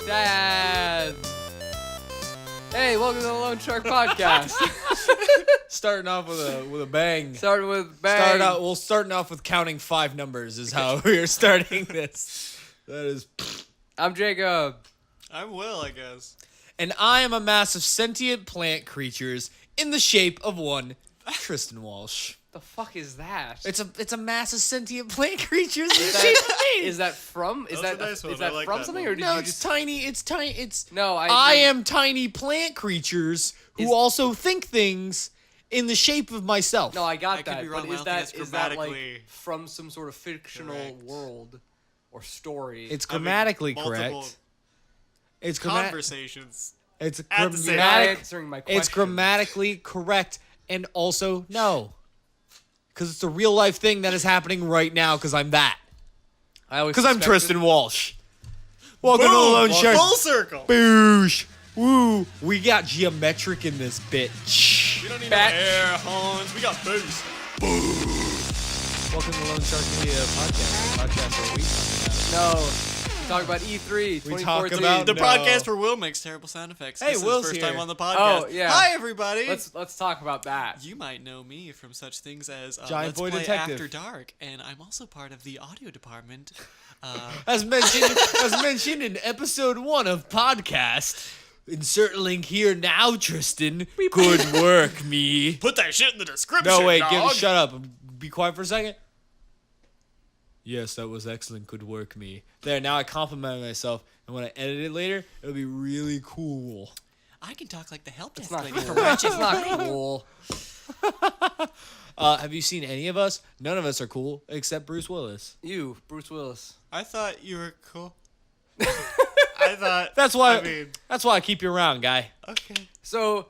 Dad. Hey, welcome to the Lone Shark Podcast. Starting off with a bang. Starting with bang. Starting off with counting 5 numbers is how we're starting this. That is. I'm Jacob. I'm Will, I guess. And I am a mass of sentient plant creatures in the shape of one Tristan Walsh. The fuck is that? It's a mass of sentient plant creatures in the shape of me. Is that from? Is that a nice one. is that I like from that something, one. or did No, you it's just? tiny. It's tiny. It's No, I am tiny plant creatures who Is- also think things in the shape of myself. No, I got I could that. be wrong, But I don't think it's is that like grammatically from some sort of fictional correct. world or story? It's I mean, grammatically multiple correct. It's Conversations. It's at the same Not grammatic. answering my question. It's grammatically correct, and also no, because it's a real life thing that is happening right now. Because I'm that. I always Because I'm suspected- Tristan Walsh. Welcome to the Lone Shark. Full circle. Boosh. Woo. We got geometric in this bitch. We don't need Bat- no air horns. We got boost. Welcome to the Lone Shark Media Podcast. The podcast where we talk about. No. We talk about E3 We talk 2014. about- The No. podcast where Will makes terrible sound effects. Hey, this Will's is the first here. time on the podcast. Oh, yeah. Hi, everybody. Let's talk about that. You might know me from such things as Giant Let's Boy Play Detective. After Dark, and I'm also part of the audio department. As mentioned in episode 1 of podcast. Insert link here now, Tristan. Good work, me. Put that shit in the description. No, wait, dog. shut up. Be quiet for a second. Yes, that was excellent. Good work, me. There, now I complimented myself, and when I edit it later, it'll be really cool. I can talk like the help It's desk not lady cool. from Ratchet. It's not cool. Have you seen any of us? None of us are cool, except Bruce Willis. You, Bruce Willis. I thought you were cool. I thought. That's why. I mean, That's why I keep you around, guy. okay. So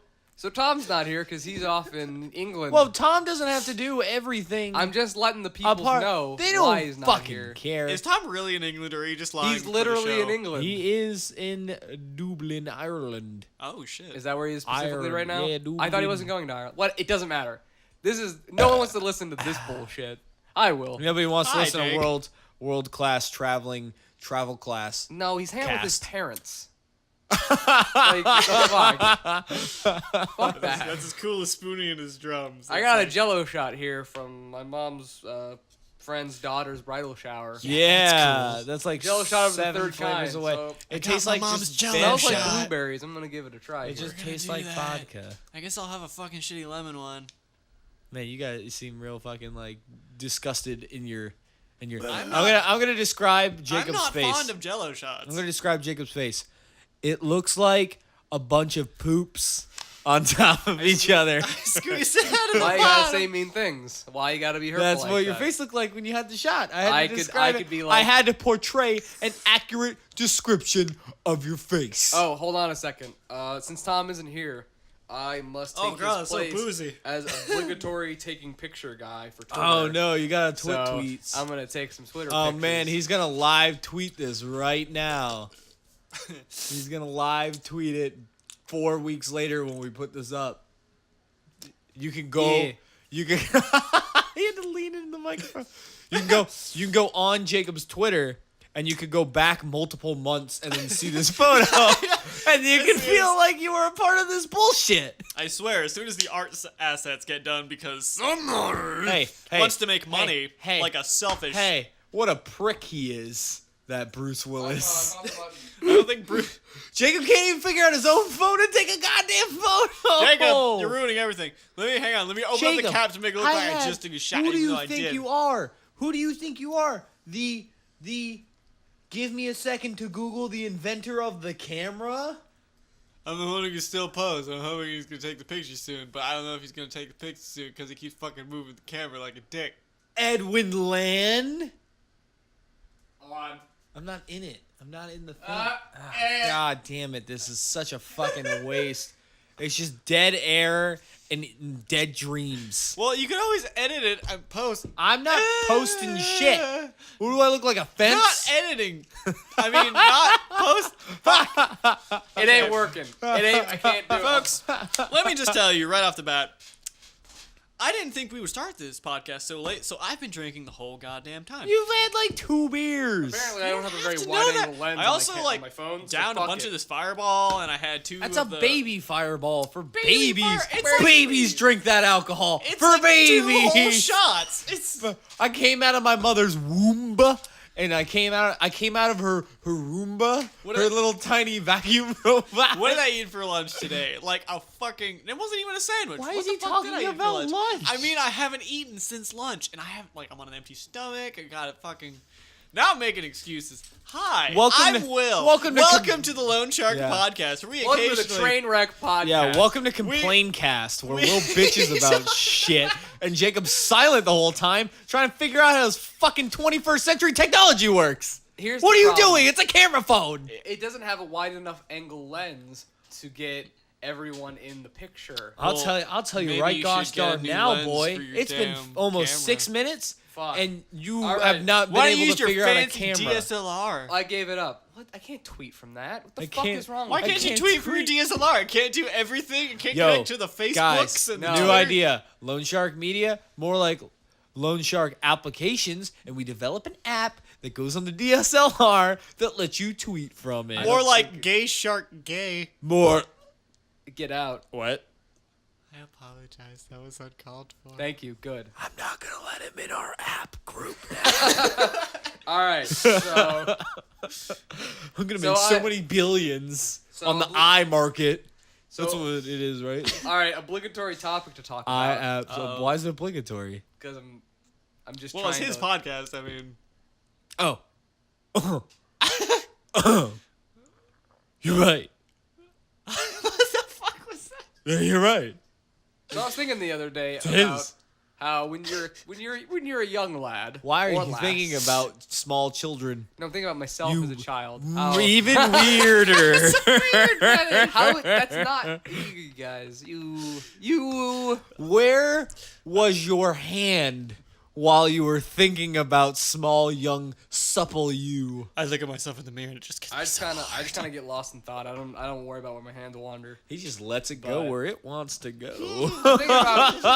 Tom's not here because he's off in England. Well, Tom doesn't have to do everything. I'm just letting the people apart. know They why don't he's not fucking here. care. Is Tom really in England, or are you just lying? He's for the literally in show? England. He is in Dublin, Ireland. Oh shit. Is that where he is specifically right now? Yeah, I thought he wasn't going to Ireland. What? It doesn't matter. This is no one wants to listen to this bullshit. I will. Nobody wants to Hi, listen Jake. to world class travel class. No, he's hanging with his Cast. parents. Like, the fuck? Fuck that. That's as cool as Spoonie and his drums. I got a Jello shot here from my mom's friend's daughter's bridal shower. Yeah, that's like Jello shot of the 7 third flavors kind, away. so- It got tastes my like mom's just Jell-O It bad smells like shot. blueberries. I'm gonna give it a try. It here. just gonna tastes do like that. vodka. I guess I'll have a fucking shitty lemon one. Man, you guys seem real fucking like disgusted in your. I'm I'm gonna describe I'm Jacob's not face. fond of Jello shots. I'm gonna describe Jacob's face. It looks like a bunch of poops on top of each other. Squeeze it out of the Why you gotta bottom. say mean things? Why you gotta be hurtful? That's like what your that? face looked like when you had the shot. I had I to could- describe I it. could be I like- had to portray an accurate description of your face. Oh, hold on a second. Since Tom isn't here, I must take Oh, God, his it's so place boozy. as obligatory taking picture guy for Twitter. Oh, no, you gotta So tweets. I'm gonna take some Twitter. Oh pictures. man, he's gonna live tweet this right now. He's gonna live tweet it 4 weeks later when we put this up. You can go. Yeah. You can. He had to lean into the microphone. You can go. You can go on Jacob's Twitter, and you could go back multiple months and then see this photo, and you can feel like you were a part of this bullshit. I swear, as soon as the art assets get done, because someone Hey, wants to make money hey, like a selfish. Hey, what a prick he is, that Bruce Willis. I don't think Bruce. Jacob can't even figure out his own phone and take a goddamn photo. Jacob, you're ruining everything. Hang on. Let me open up Jacob, the cap to make it look like I just took a shot. Who do even you though I think did. you are? Who do you think you are? The. Give me a second to Google the inventor of the camera. I'm the one who can still pose. I'm hoping he's gonna take the picture soon, but I don't know if he's gonna take the picture soon because he keeps fucking moving the camera like a dick. Edwin Land. On. I'm not in it. I'm not in the thing. God damn it! This is such a fucking waste. It's just dead air and dead dreams. Well, you can always edit it and post. I'm not posting shit. Who do I look like, a fence? Not editing. I mean, not post. It ain't working. It ain't. I can't do it. Folks, let me just tell you right off the bat. I didn't think we would start this podcast so late, so I've been drinking the whole goddamn time. You've had like 2 beers. Apparently, I don't have a very to know wide that. angle lens. I also on like my phone. So downed a fuck bunch it. of this Fireball, and I had 2 That's a of the... baby fireball for Baby babies. fire- it's like- Babies drink that alcohol It's for like 2 babies. whole shots. It's... I came out of my mother's womb, and I came out of her Roomba, What her a- little tiny vacuum robot. What did I eat for lunch today? Like a fucking... It wasn't even a sandwich. Why What is the he fuck talking did I eat for about lunch? I mean, I haven't eaten since lunch, and I have like I'm on an empty stomach. I got it fucking... Now I'm making excuses. Hi, I'm Will. welcome to to the Lone Shark Yeah. Podcast. Where we Welcome to occasionally... the Train Wreck Podcast. Yeah, welcome to Complain Cast, where Will bitches about shit, and Jacob's silent the whole time, trying to figure out how this fucking 21st century technology works. Here's What the are you problem. doing? It's a camera phone. It doesn't have a wide enough angle lens to get everyone in the picture. I'll Well, tell you maybe right you gosh should get a darn new now, lens boy. for your It's been damn almost camera. 6 minutes, Fuck. and you All right. have not been Why don't you able use to your figure out a fancy camera. DSLR? I gave it up. What? I can't tweet from that. What the I fuck can't- is wrong Why with can't me? you tweet from your DSLR? I can't do everything. I can't Yo, connect to the Facebooks Guys, and no. new Twitter. idea. Loan Shark Media, more like Loan Shark Applications, and we develop an app that goes on the DSLR that lets you tweet from it. More like Gay Shark Gay. More. Get out. What? I apologize. That was uncalled for. Thank you. Good. I'm not gonna let him in our app group. All right. So I'm gonna So make so I- many billions So on the we- I market. So- That's what it is, right? all right. Obligatory topic to talk I about app. So why is it obligatory? because I'm just Well, it's trying his to. podcast. I mean, Oh. You're right. what the fuck was that? Yeah, you're right. So I was thinking the other day It about is. how when you're a young lad. Why are or you lass- thinking about small children? No, I'm thinking about myself You- as a child. How, Even weirder. how that's not you guys. You. Where was your hand while you were thinking about small, young, supple you? I look at myself in the mirror and it just gets I just kind of get lost in thought. I don't worry about where my hands wander. He just lets it go But- where it wants to go.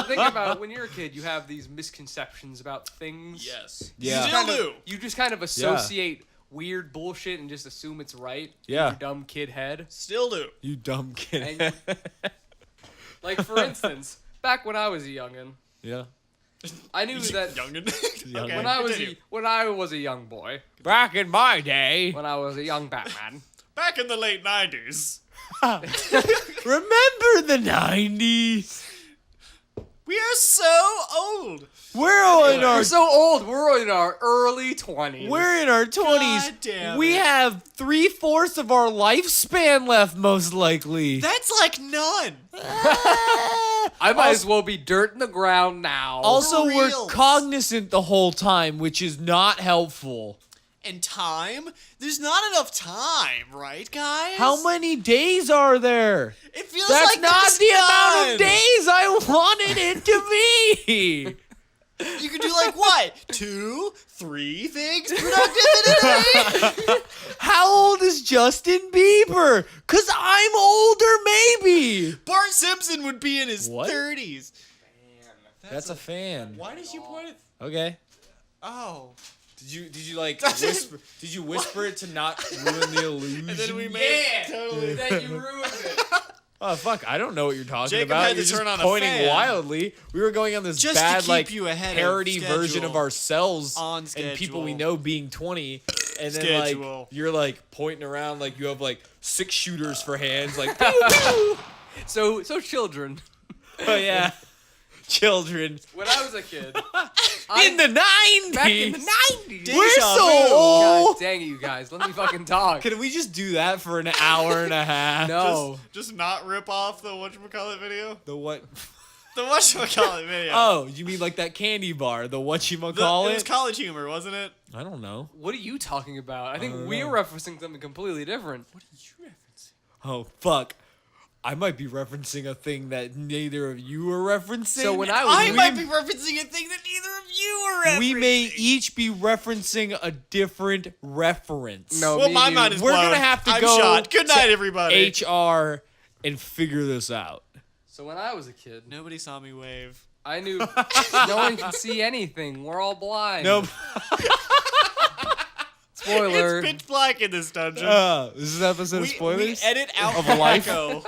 Think about when you're a kid, you have these misconceptions about things. Yes. Yeah. Still Kind of- do. You just kind of associate weird bullshit and just assume it's right. Yeah. In your dumb kid head. Still do. You dumb kid. And- Like for instance, back when I was a youngin, yeah. I knew that Youngin. Youngin. Okay, when I was a young boy, Back in my day. when I was a young Batman. Back in the late 90s. Remember the 90s? We are so old. We're in our We're so old. We're in our early 20s. We're in our 20s. God damn We it. have 3/4 of our lifespan left, most likely. That's like none. I might as well be dirt in the ground now. Also, we're reals. cognizant the whole time, which is not helpful. And time? There's not enough time, right, guys? How many days are there? It feels That's like not there's the amount none. of days I wanted it to be. You could do like what? 2, 3 things productive in a day? How old is Justin Bieber? 'Cause I'm older, maybe. Bart Simpson would be in his What? 30s. That's a fan. Why did you point it? Okay. Oh. Did you like whisper? Did you whisper it to not ruin the illusion? And then we made Yeah. totally. Then you ruined it. Oh fuck! I don't know what you're talking Jacob about. had to You're just turn on a pointing fan. wildly. We were going on this Just to bad keep like you ahead of parody version of schedule. ourselves On and people we schedule. know being 20, and then Schedule. like you're like pointing around like you have like 6 shooters for hands, like pew, pew. So children. Oh yeah, children When I was a kid, in the 90s. back in the 90s. We're Deja so vu. God old. dang it, you guys. Let me fucking talk. Can we just do that for an hour and a half? No. Just not rip off the whatchamacallit video? The what? The whatchamacallit video. Oh, you mean like that candy bar? The what you It call was it? college humor, wasn't it? I don't know. What are you talking about? I think don't we're know. referencing something completely different. Oh fuck. I might be referencing a thing that neither of you are referencing. So when I was I we- might be referencing a thing that neither of you are referencing. we may each be referencing a different reference. No. Well, me my and mind you- is We're blown. gonna have to I'm go shot. Good night, to everybody. HR and figure this out. So when I was a kid, Nobody saw me wave. I knew no one can see anything. We're all blind. Nope. Spoiler. It's pitch black in this dungeon. This is an episode of we spoilers. edit out Of life? echo.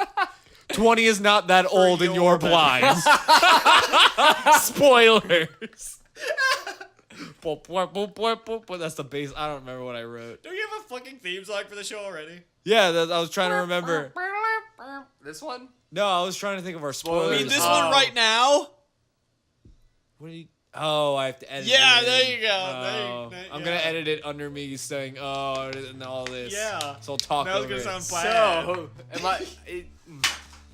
20 is not that old and your you're blind. Spoilers. That's the base. I don't remember what I wrote. Don't you have a fucking theme song for the show already? Yeah, I was trying to remember. This one? No, I was trying to think of our spoilers. I mean, this Oh. one right now? What do you? Oh, I have to edit. Yeah, it there in. you go. Oh, I'm gonna yeah. edit it under me saying "oh" and all this. Yeah. So I'll talk That was over gonna it. sound bad. So, am I?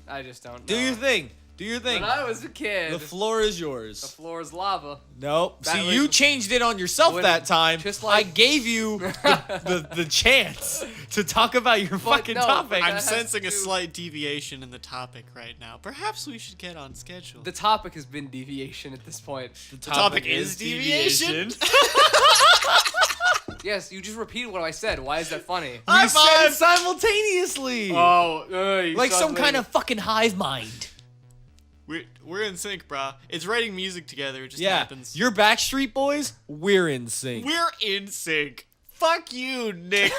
I just don't know. Do your thing. Do your thing. When I was a kid, The floor is the yours. floor is lava. Nope. That See, was- you changed it on yourself When- that time. just I like- gave you the chance to talk about your fucking no, topic. that I'm has sensing to a do- slight deviation in the topic right now. Perhaps we should get on schedule. The topic has been deviation at this point. The topic is deviation. Yes, you just repeated what I said. Why is that funny? High We said it five! simultaneously. Oh, like some kind of fucking hive mind. We're in sync, brah. It's writing music together. It just Yeah. happens. You're Backstreet Boys. We're in sync. We're in sync. Fuck you, Nick.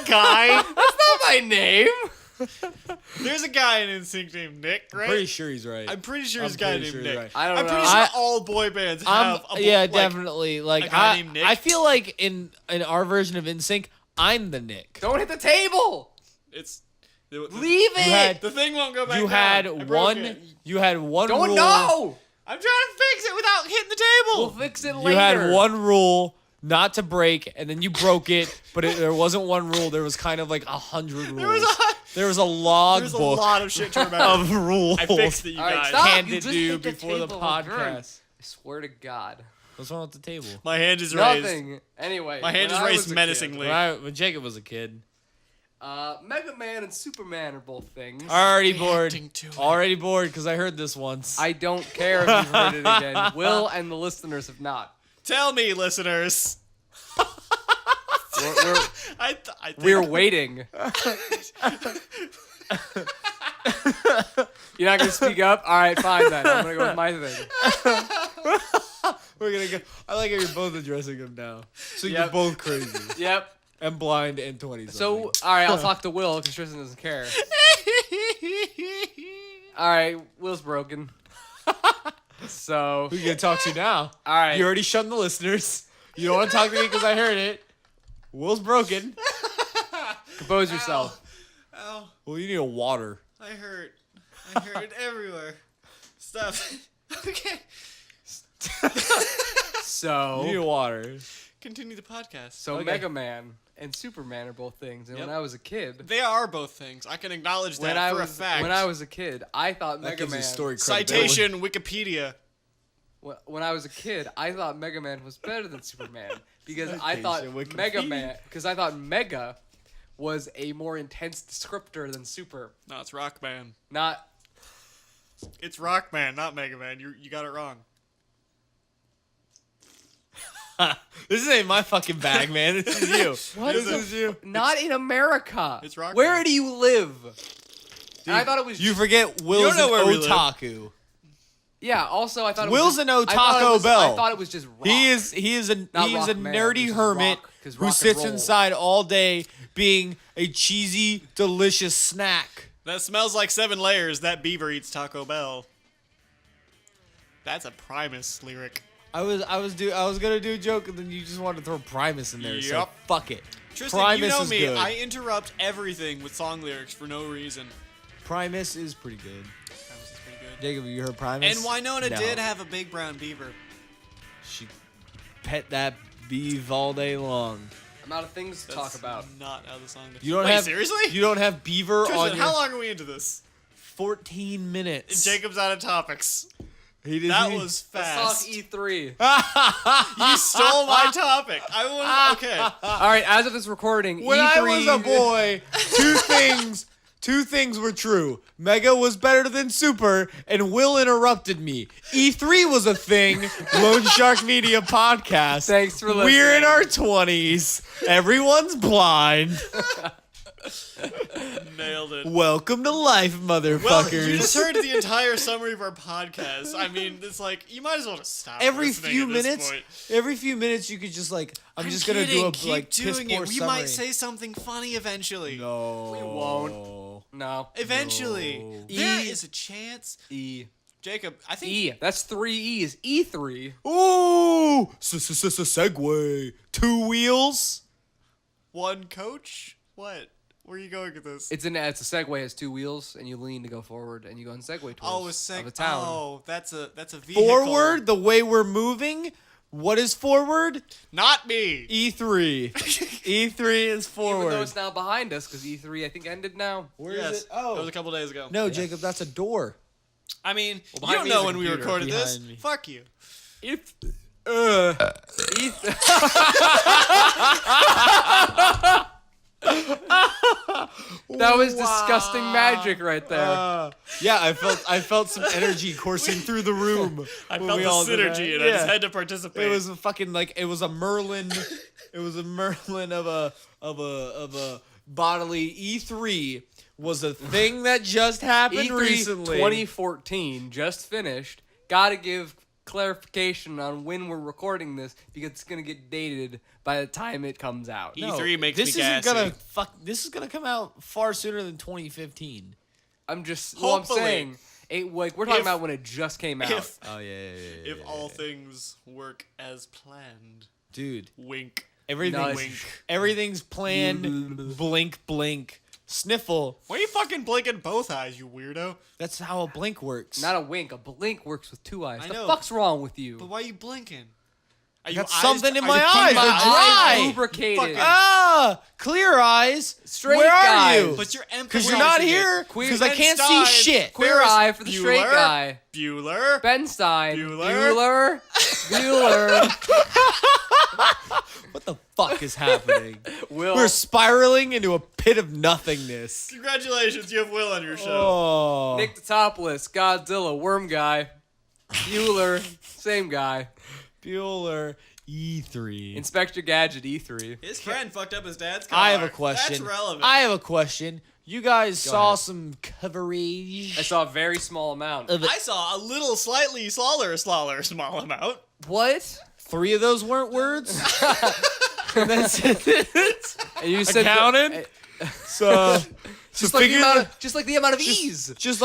Guy. That's not my name. There's a guy in NSYNC named Nick, right? Pretty sure he's right. I'm pretty sure I'm there's a guy pretty named sure Nick. you're right. I don't I'm know. pretty sure I- all boy bands have a yeah, like, definitely. Like a guy named Nick. I feel like in our version of NSYNC, I'm the Nick. Don't hit the table. It's Leave it. had- the thing won't go back. You down. had I broke one. it. You had one Don't rule. know. I'm trying to fix it without hitting the We'll table. fix it You later. had one rule not to break, and then you broke it. But there wasn't one rule. There was kind of like 100 rules. There was There was a a log there's a book lot of shit to remember. of rules. I fixed it, you All right, guys. stop. Hand You it just to you hit the before the table. podcast. I swear to God. What's wrong with the table? My hand is raised. Nothing. Anyway. My hand when is I raised was a kid, menacingly. When Jacob was a kid. Mega Man and Superman are both things. Already bored. Reacting to it. Already bored because I heard this once. I don't care if you've heard it again. Will and the listeners have not. Tell me, listeners. I think We're waiting. You're not gonna speak up? All right, fine then. I'm gonna go with my thing. We're gonna go. I like how you're both addressing him now. So you're Yep. both crazy Yep. and blind and 20. So, all right, I'll talk to Will because Tristan doesn't care. All right, Will's broken. So, who you gonna talk to now? all right. You already shunned the listeners. You don't want to talk to me because I heard it. Will's broken. Compose yourself. Ow, Well, you need a water. I hurt. I hurt everywhere. Stop. Okay. You need a So, water. Continue the podcast. so Okay. Mega Man and Superman are both things. And Yep. when I was a kid, They are both things. I can acknowledge that when for I was a fact. when I was a kid, I thought That Mega gives Man. you story credibility. Citation Wikipedia. When I was a kid, I thought Mega Man was better than Superman because I thought Citation Mega Wikipedia. Man because I thought Mega was a more intense descriptor than Super. No, it's Rockman. Not It's Rockman, not Mega Man. You got it wrong. This ain't my fucking bag, man. This is you. what Is is it? you? Not in America. It's Rockman. Where do you live? And I thought it was You forget Will's know an where we live. otaku. yeah. Also, I thought Will's it was an just, I thought it Otaco was- Bell. I thought it was just rock. He is a Not he is rock a man, nerdy this is hermit rock, 'cause who rock and sits roll. inside all day being a cheesy, delicious snack. That smells like 7 layers. That beaver eats Taco Bell. That's a Primus lyric. I was gonna do a joke and then you just wanted to throw Primus in there. So Yup. fuck it. Tristan, Primus you know is me. good. I interrupt everything with song lyrics for no reason. Primus is pretty good. Primus is pretty good. Jacob, you heard Primus? And Winona No. did have a big brown beaver. She pet that beef all day long. I'm out of things to talk That's about. Not how the song. You don't Wait, have seriously? You don't have beaver Tristan, on how your long are we into this? 14 minutes. Jacob's out of topics. He didn't That even- was Let's fast. talk E3. You stole my topic. I was okay. All right, as of this recording, When E3, I was a boy, two things were true. Mega was better than Super, and Will interrupted me. E3 was a thing. Lone Shark Media Podcast. Thanks for We're in listening. our 20s. Everyone's blind. Nailed it. Welcome to life, Well, motherfuckers. you just heard the entire summary of our podcast. I mean, it's like you might as well just stop. every listening few at this minutes, point. you could just like, I'm just gonna kidding. do a Keep like piss doing poor it. We summary. might say something funny eventually. no, We won't. No. Eventually, No. there E- is a chance. E. Jacob, I think E. That's 3 E's. E3. Ooh, segue. 2 wheels. one coach. What? Where are you going with this? It's a Segway. Has 2 wheels, and you lean to go forward, and you go on Segway tours Oh, of a town. Oh, that's a vehicle. Forward, the way we're moving. What is forward? Not me. E3. E3 is forward. Even though it's now behind us, because E3 I think ended now. Where is Yes. it? Oh, That was a couple days ago. no, Jacob, that's a door. I mean, Well, you behind don't me is know a when we computer. recorded this. Behind me. Fuck you. If that was disgusting magic right there. Yeah, I felt some energy coursing through the room. I when felt we the all did that. synergy, and I just Yeah. had to participate. It was a fucking like it was a Merlin. It was a Merlin of a bodily. E3 was a thing that just happened E3 recently. 2014 just finished. Gotta give clarification on when we're recording this because it's gonna get dated by the time it comes out. No. E3 makes this me isn't gassy. gonna This is gonna come out far sooner than 2015. I'm just well, I'm Hopefully. saying like we're talking If- about when it just came out. if Oh yeah. if all things work as planned. Dude, Wink. everything, Nice. everything's planned. Blink, blink, sniffle. Why are you fucking blinking both eyes, you weirdo? That's how a blink works. Not a wink. A blink works with 2 eyes. I The know. fuck's wrong with you? But why are you blinking? Are Got something in my eyes. My They're eyes dry. lubricated. Fucking- Ah, clear eyes. Straight Where are guys. you? But you're empathizing. Because you're not it. here. Queer Because I Ben can't Stein. see shit. Queer Ferris eye for the straight Bueller. guy. Bueller. Ben Stein. Bueller. Bueller. What the fuck is happening? Will. We're spiraling into a pit of nothingness. Congratulations, you have Will on your show. Oh. Nick the Topless, Godzilla, Worm Guy, Bueller, same guy. Bueller. E3. Inspector Gadget, E3. His friend fucked up his dad's car. I have a question. That's relevant. I have a question. You guys saw ahead. some coverage. I saw a very small amount. I saw a little slightly small amount. What? 3 of those weren't words. And that's it. And you said Accountant? So, just like the amount of ease. just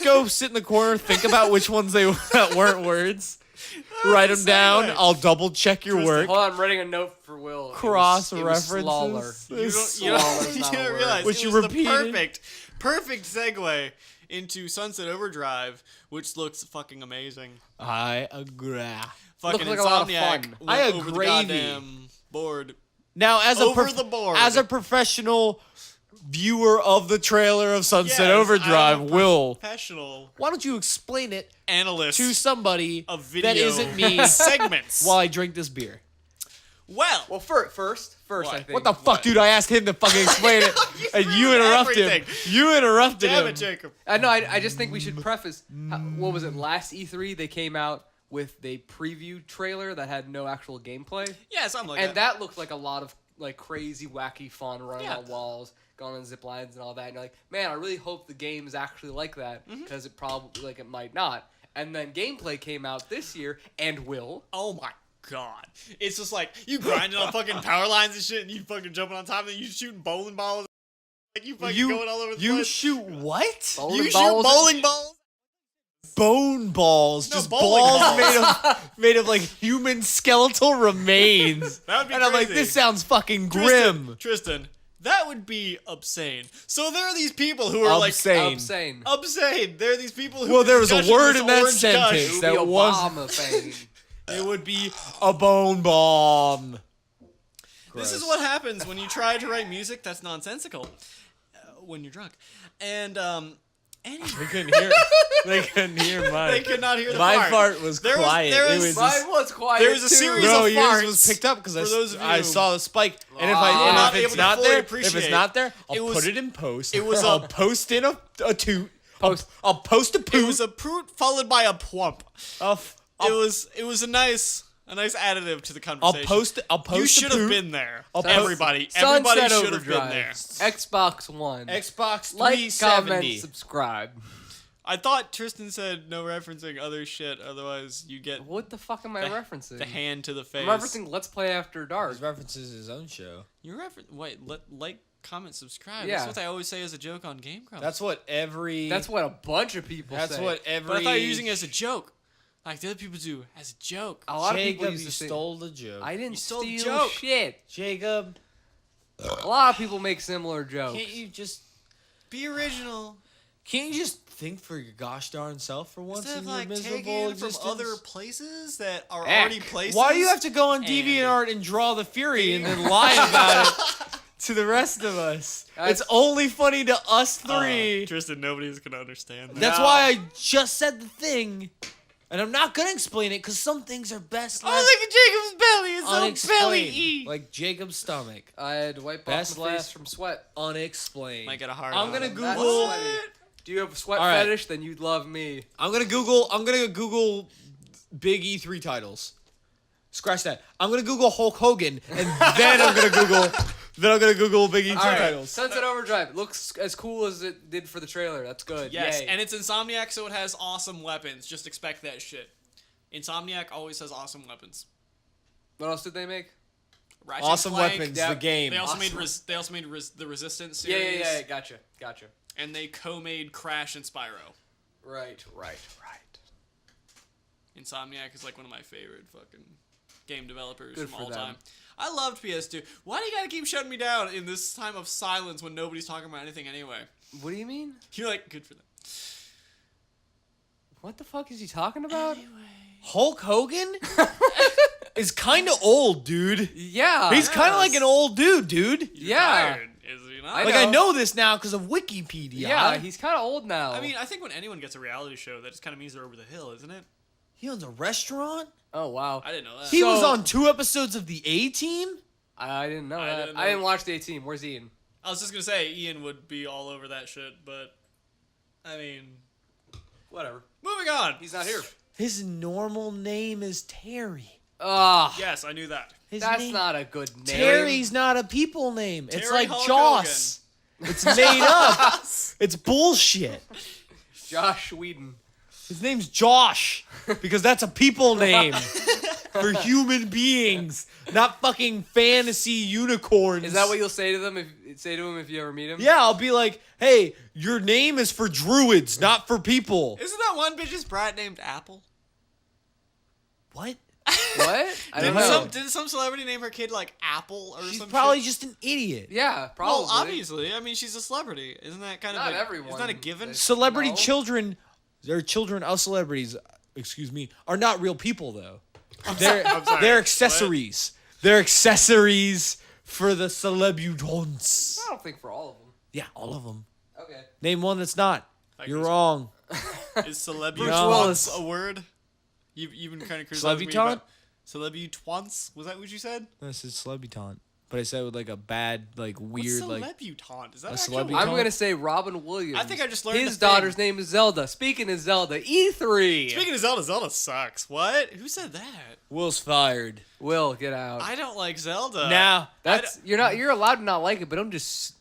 go sit in the corner, think about which ones that weren't words. Write them down. segue. I'll double check your work. Hold on, I'm writing a note for Will. Cross It was references. Slaller. You Slaughter's not a don't word. realize Which it you was repeated. the perfect segue into Sunset Overdrive, which looks fucking amazing. I agree. Fucking like a lot of Insomniac fun. went I over the agree. goddamn board. Now, as Over the board. as a professional viewer of the trailer of Sunset Yes, Overdrive, I'm a Will, professional why don't you explain it analyst to somebody of video that isn't me segments. while I drink this beer? Well, first, What? I think. What the fuck, dude? I asked him to fucking explain it, and you ruined interrupted him. everything. You interrupted Damn him. it, Jacob. No, I just think we should preface. What was it? Last E3, they came out with a preview trailer that had no actual gameplay, Yeah, something like and that looked like a lot of like crazy, wacky fun, running Yeah. on walls, going on zip lines, and all that. And you're like, man, I really hope the game is actually like that because it probably like it might not. And then gameplay came out this year, and will. Oh my god. It's just like you grinding on fucking power lines and shit, and you fucking jumping on top, and you shooting bowling balls. Like you fucking going all over the You place. shoot what? Bowling You shoot balls- bowling balls? Bone balls, No, just bowling balls balls. made of like human skeletal remains. That would be And I'm like, crazy. this sounds fucking grim. Tristan, that would be obscene. So there are these people who are Obscene. Insane. like obscene. There are these people who Well, there was a gushing word this in that orange sentence gush. It would that be was- Obama fame. It would be a bone bomb. This is what happens when you try to write music that's nonsensical when you're drunk. And anyway, They couldn't hear. They couldn't hear mine. they could not hear the My fart. fart was There was- quiet. there It was- was Mine just, was quiet. there was a too. series no, of yours farts was picked up because for those of I you saw the spike. And if, Ah. I, and Not if able it's to not fully there, if appreciate. it's not there, I'll It was- put it in post. it was I'll a- post in a toot. Post. I'll post a It poot. was a proot followed by a plump. I'll It was a nice A nice additive to the I'll conversation. post. You should have poop. been there. I'll post- Everybody Sunset should have been Overdrive, there. Xbox One. Xbox Like, 370. comment, subscribe. I thought Tristan said no referencing other shit, otherwise you get What the fuck am I referencing? the hand to the face. I'm referencing Let's Play After Dark. He references his own show. You wait, like, comment, subscribe. Yeah. That's what I always say as a joke on Game Grumps. That's what every. That's what a bunch of people That's say. what every. But I thought you were using it as a joke. Like the other people do, as a joke. a lot of people Jacob, use you to say. stole the joke. I didn't You stole the steal joke. shit. Jacob, A lot of people make similar jokes. can't you just think for your gosh darn self for once Instead in of your like miserable taking existence? from other places that are Heck. already places. Why do you have to go on And- DeviantArt and draw the Fury and then lie about it to the rest of us? That's- It's only funny to us three. Tristan, nobody's gonna understand that. That's No. why I just said the thing. And I'm not going to explain it because some things are best left look at Jacob's belly. It's unexplained. Like Jacob's stomach. I had to wipe Best off my face left. from sweat. Unexplained. Might get a hard I'm on. gonna That's Google- sweaty. Do you have a sweat All right. fetish? Then you'd love me. I'm gonna Google big E3 titles. Scratch that. I'm gonna Google Hulk Hogan, and then I'm gonna Google big E3 All right, titles. Sunset Overdrive. It looks as cool as it did for the trailer. That's good. Yes, Yay. and it's Insomniac, so it has awesome weapons. Just expect that shit. Insomniac always has awesome weapons. What else did they make? Ratchet Awesome Clank, weapons, yeah. the game. They also Awesome. made the Resistance Yeah, series. yeah. Gotcha. And they co-made Crash and Spyro. Right. Insomniac is like one of my favorite fucking game developers Good from for all them. time. I loved PS2. Why do you gotta keep shutting me down in this time of silence when nobody's talking about anything anyway? What do you mean? You're like, good for them. What the fuck is he talking about? Hulk Hogan is kind of old, dude. Yeah. He's kind of like an old dude. He's Yeah. retired, is he not? I Like know. I know this now because of Wikipedia. Yeah, he's kind of old now. I mean, I think when anyone gets a reality show, that just kind of means they're over the hill, isn't it? he owns a restaurant. oh wow. I didn't know that. He was So- on 2 episodes of the A Team. I didn't know I that. didn't know. I didn't watch the A-Team. Where's Ian? I was just gonna say Ian would be all over that shit, but I mean, Whatever. moving on. He's not here. His normal name is Terry. Ah, Yes, I knew that. His that's name- not a good name. Terry's not a people name. It's Terry like Hulk Joss. It's made up. It's bullshit. Josh Whedon. His name's Josh because that's a people name for human beings, not fucking fantasy unicorns. Is that what you'll say to them? Say to him if you ever meet him? Yeah, I'll be like, hey, your name is for druids, not for people. Isn't that one bitch's brat named Apple? What? What? I don't Didn't know. Did some celebrity name her kid like Apple or She's some probably shit? just an idiot. Yeah, probably. Well, obviously. I mean, she's a celebrity. Isn't that kind Not of everyone Isn't that a given? is- Celebrity No. children, their children of celebrities, excuse me, are not real people though. They're sorry. they're accessories. They're accessories for the celebutants. I don't think for all of them. Yeah, all of them. Okay. Name one that's not. Like You're this- wrong. Is celebutants Willis. a word? You've been kind of criticizing me Celebutant? about celebutants. Was that what you said? This is celebutant. But I said it with like a bad, like weird, What's like celebutant? Is that a actually celebutant? I'm gonna say Robin Williams. I think I just learned his a thing. daughter's name is Zelda. Speaking of Zelda, E3. Speaking of Zelda, Zelda sucks. What? Who said that? Will's fired. Will get out. I don't like Zelda. Now That's you're allowed to not like it, but don't just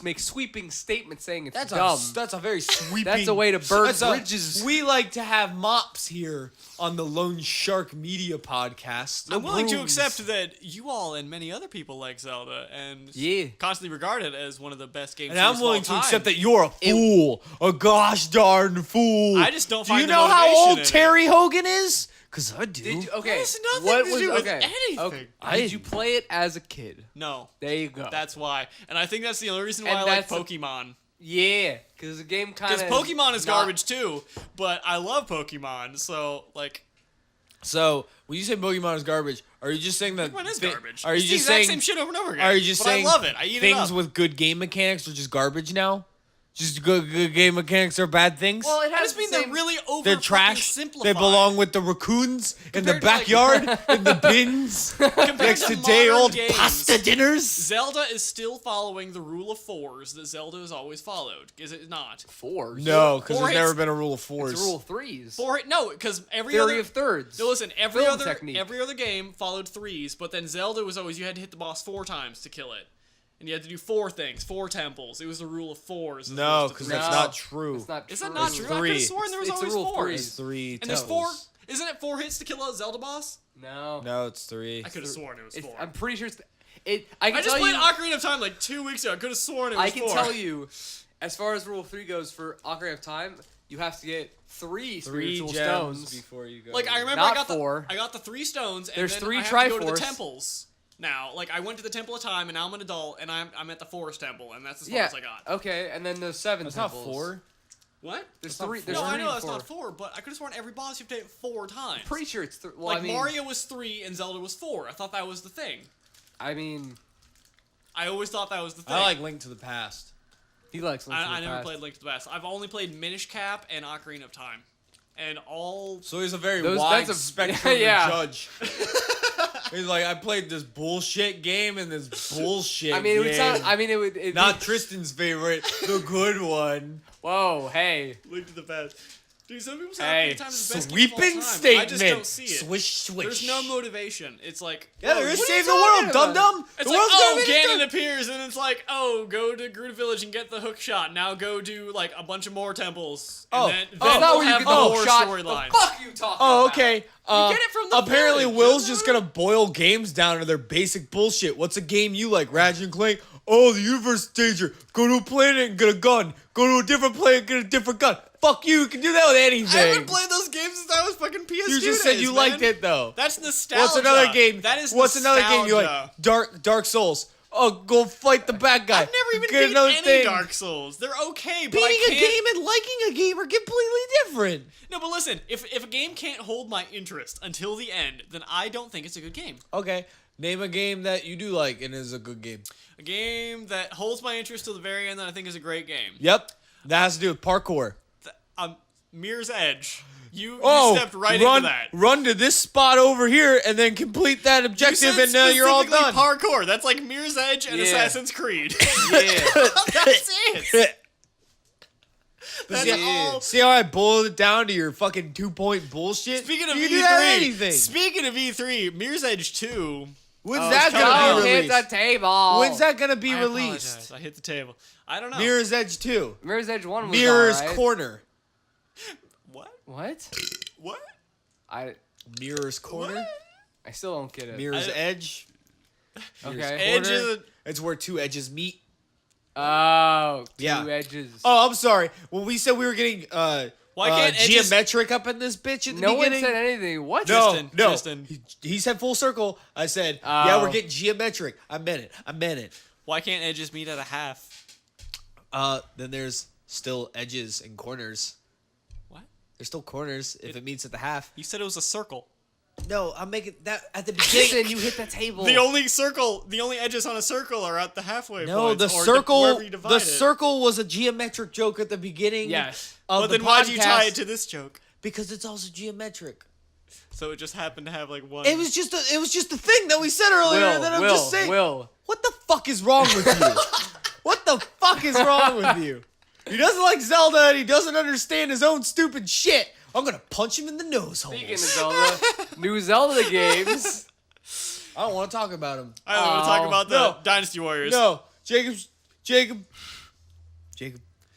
make sweeping statements saying it's dumb. That's a very sweeping. That's a way to burn that's bridges. We like to have mops here on the Lone Shark Media Podcast. I'm willing to brooms. accept that you all and many other people like Zelda and Yeah. constantly regard it as one of the best games. And I'm series willing of to all time. accept that you're a fool, a gosh darn fool. I just don't Do you find the know how motivation old in it. Terry Hogan is? Cause I do. Did you, okay. That has nothing what to was do with okay? anything. Okay. I Did you didn't. play it as a kid? No, There you go. that's why, and I think that's the only reason why And I like that's a- Pokemon. yeah, because the game kind Because of Pokemon is garbage too, but I love Pokemon. So like, So when you say Pokemon is garbage, are you just saying that? Pokemon is thi- garbage. Are you It's the just exact saying? same shit over and over again? Are you just but saying? I love it. I eat things it up. with good game mechanics are just garbage now? Just good game mechanics are bad things. Well, it I has just mean the they're same, really over. They're fucking trash. Simplified. They belong with the raccoons in the Compared to, like- backyard, in the bins, Compared next to modern day-old games, pasta dinners. Zelda is still following the rule of fours that Zelda has always followed. Is it not? 4s. No, because Four there's never hits- been a rule of fours. It's a rule of 3s. No, because every Theory other of thirds. no, listen, every Film other technique. every other game followed 3s, but then Zelda was always you had to hit the boss 4 times to kill it. And you had to do 4 things, 4 temples. It was the rule of 4s. as No, opposed to because threes. that's No. not true. It's not Is true. that not It's true? I three. could have sworn there was It's a always rule of 4. threes. It's 3 And there's tells. 4. Isn't it 4 hits to kill a Zelda boss? No. No, it's 3. I could have sworn it was 4. I'm pretty sure it's... I can I just tell played you... Ocarina of Time like 2 weeks ago. I could have sworn it was I can 4. tell you, as far as rule of 3 goes for Ocarina of Time, you have to get 3 spiritual stones. before you go. Like I remember Not I got 4. I got the 3 stones and There's then 3 I have to go to the Triforce. temples. Now, like I went to the Temple of Time and now I'm an adult and I'm at the Forest Temple and that's as far Yeah. as I got. Okay, and then there's 7 That's not temples. 4. What? There's not 3. four. There's No, I 3 know and that's 4. not 4, but I could have sworn every boss you have to hit 4 times. Pretty sure it's 3. Well, like I mean, Mario was 3 and Zelda was 4. I thought that was the thing. I mean, I always thought that was the thing. I like Link to the Past. he likes. Link to I the never Past. played Link to the Past. I've only played Minish Cap and Ocarina of Time. And all So he's a very Those- wide that's a- spectrum yeah. judge. He's like, I played this bullshit game and this bullshit I mean, it would game. sound. I mean, it would. It'd Not be- Tristan's favorite, the good one. Whoa, hey. Link to the Past. Dude, some people say Hey, Ocarina of Time is the best game of all Sweeping time. statement. I just don't see it. Swish, swish. There's no motivation. It's like Yeah, there is. What are you Save the world, talking dum about? dum. It's The like, world's oh, gonna be Ganon destroyed. appears, and it's like, oh, go to Gerudo Village and get the hook shot. Now go do like a bunch of more temples. And Oh, then, oh, then That's not we'll where you have get the the war hook shot. storyline. The fuck you talking Oh, about? okay. get it from the apparently, village, Will's isn't just it? gonna boil games down to their basic bullshit. What's a game you like? Ratchet and Clank. Oh, the universe danger. Go to a planet and get a gun. Go to a different planet and get a different gun. Fuck you. You can do that with anything. I haven't played those games since I was fucking PS2 You just said days, you man. liked it though. That's nostalgia. What's another game? That is What's another game you like? nostalgia. Dark Souls. Oh, go fight the bad guy. I've never even Get beat another any thing. Dark Souls. They're okay, but Beating I a can't... game and liking a game are completely different. No, but listen, if a game can't hold my interest until the end, then I don't think it's a good game. Okay, name a game that you do like and is a good game. A game that holds my interest till the very end that I think is a great game. Yep, that has to do with parkour. Mirror's Edge. You Oh, stepped right run, into that. run to this spot over here and then complete that You objective, said and now you're all specifically done. Parkour. That's like Mirror's Edge and Yeah. Assassin's Creed. Yeah. That's it. That's all. See how I boiled it down to your fucking 2-point bullshit? Speaking of you E3, can do that with anything. Speaking of E3, Mirror's Edge 2. When's Oh, that it's coming gonna out. be Don't hit released? the table. When's that gonna be I released? apologize. I hit the table. I don't know. Mirror's Edge 2. Mirror's Edge 1 was Mirror's alright. Corner. What? What? What? Mirror's Corner. What? I still don't get it. Mirror's I- Edge. Okay. Edge Corner. is a... It's where two edges meet. Oh, two Yeah. edges. Oh, I'm sorry. When we said we were getting Why can't edges- geometric up in this bitch at the no one beginning. said anything. What? No, Tristan, no. Tristan. He said full circle. I said, yeah, Oh. we're getting geometric. I meant it. Why can't edges meet at a half? Then there's still edges and corners. What? There's still corners if it meets at the half. You said it was a circle. No, I'm making that at the beginning. Listen, you hit the table. The only edges on a circle are at the halfway No, points. the or circle. wherever you divide The it. circle was a geometric joke at the beginning. Yes. Of But the then why'd you tie podcast it to this joke? Because it's also geometric. So it just happened to have like one. It was just a thing that we said earlier that I'm just saying. Will. What the fuck is wrong with you? What the fuck is wrong with you? He doesn't like Zelda and he doesn't understand his own stupid shit. I'm gonna punch him in the nose hole. Speaking of Zelda, new Zelda games. I don't want to talk about him. I don't want to talk Oh, about the no. Dynasty Warriors. No, Jacob.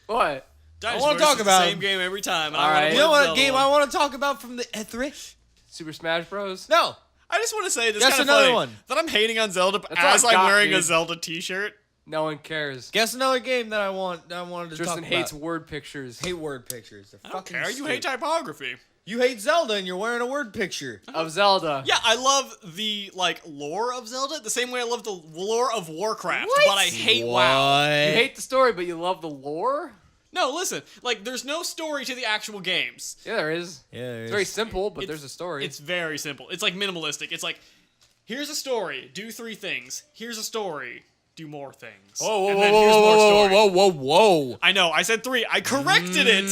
What? Dynasty I wanna Warriors talk is about the same him. game every time. and I All wanna right. play You know the what Zelda game one. I want to talk about from the E3? Super Smash Bros. No. I just want to say this Guess kind of another funny one. that I'm hating on Zelda That's as what I I'm got, wearing a dude. Zelda T-shirt. No one cares. Guess another game that I wanted to Tristan talk hates about. word pictures Hate word pictures. They're I don't fucking care. You hate stupid. typography. You hate Zelda and you're wearing a word picture. of Zelda. Yeah, I love the like lore of Zelda the same way I love the lore of Warcraft, What? but I hate WoW. You hate the story, but you love the lore? No, listen, like there's no story to the actual games. Yeah, there is. Yeah, there It's very is. simple, but It's- there's a story. It's very simple. It's like minimalistic. It's like, here's a story, do 3 things. Here's a story, do more things. Whoa, and then here's more story. whoa. I know, I said 3. I corrected it.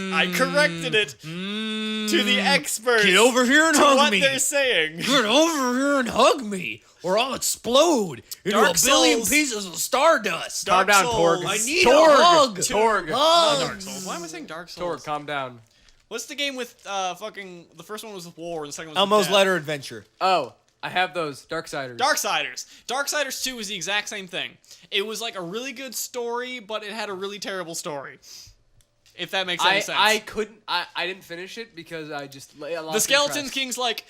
To the experts. Get over here and to hug what me. they're saying. Get over here and hug me, or I'll explode into Dark a billion Souls. pieces of stardust. Dark down, Souls. Torg. I need Torg. a hug. Torg. Not Dark Souls. Why am I saying Dark Tor, Souls? calm down. What's the game with fucking... The first one was War, and the second one was Elmo's Death. Letter Adventure. Oh, I have those Darksiders. Darksiders. Darksiders 2 was the exact same thing. It was like a really good story, but it had a really terrible story. If that makes any sense. I didn't finish it because I just The Skeleton King's like,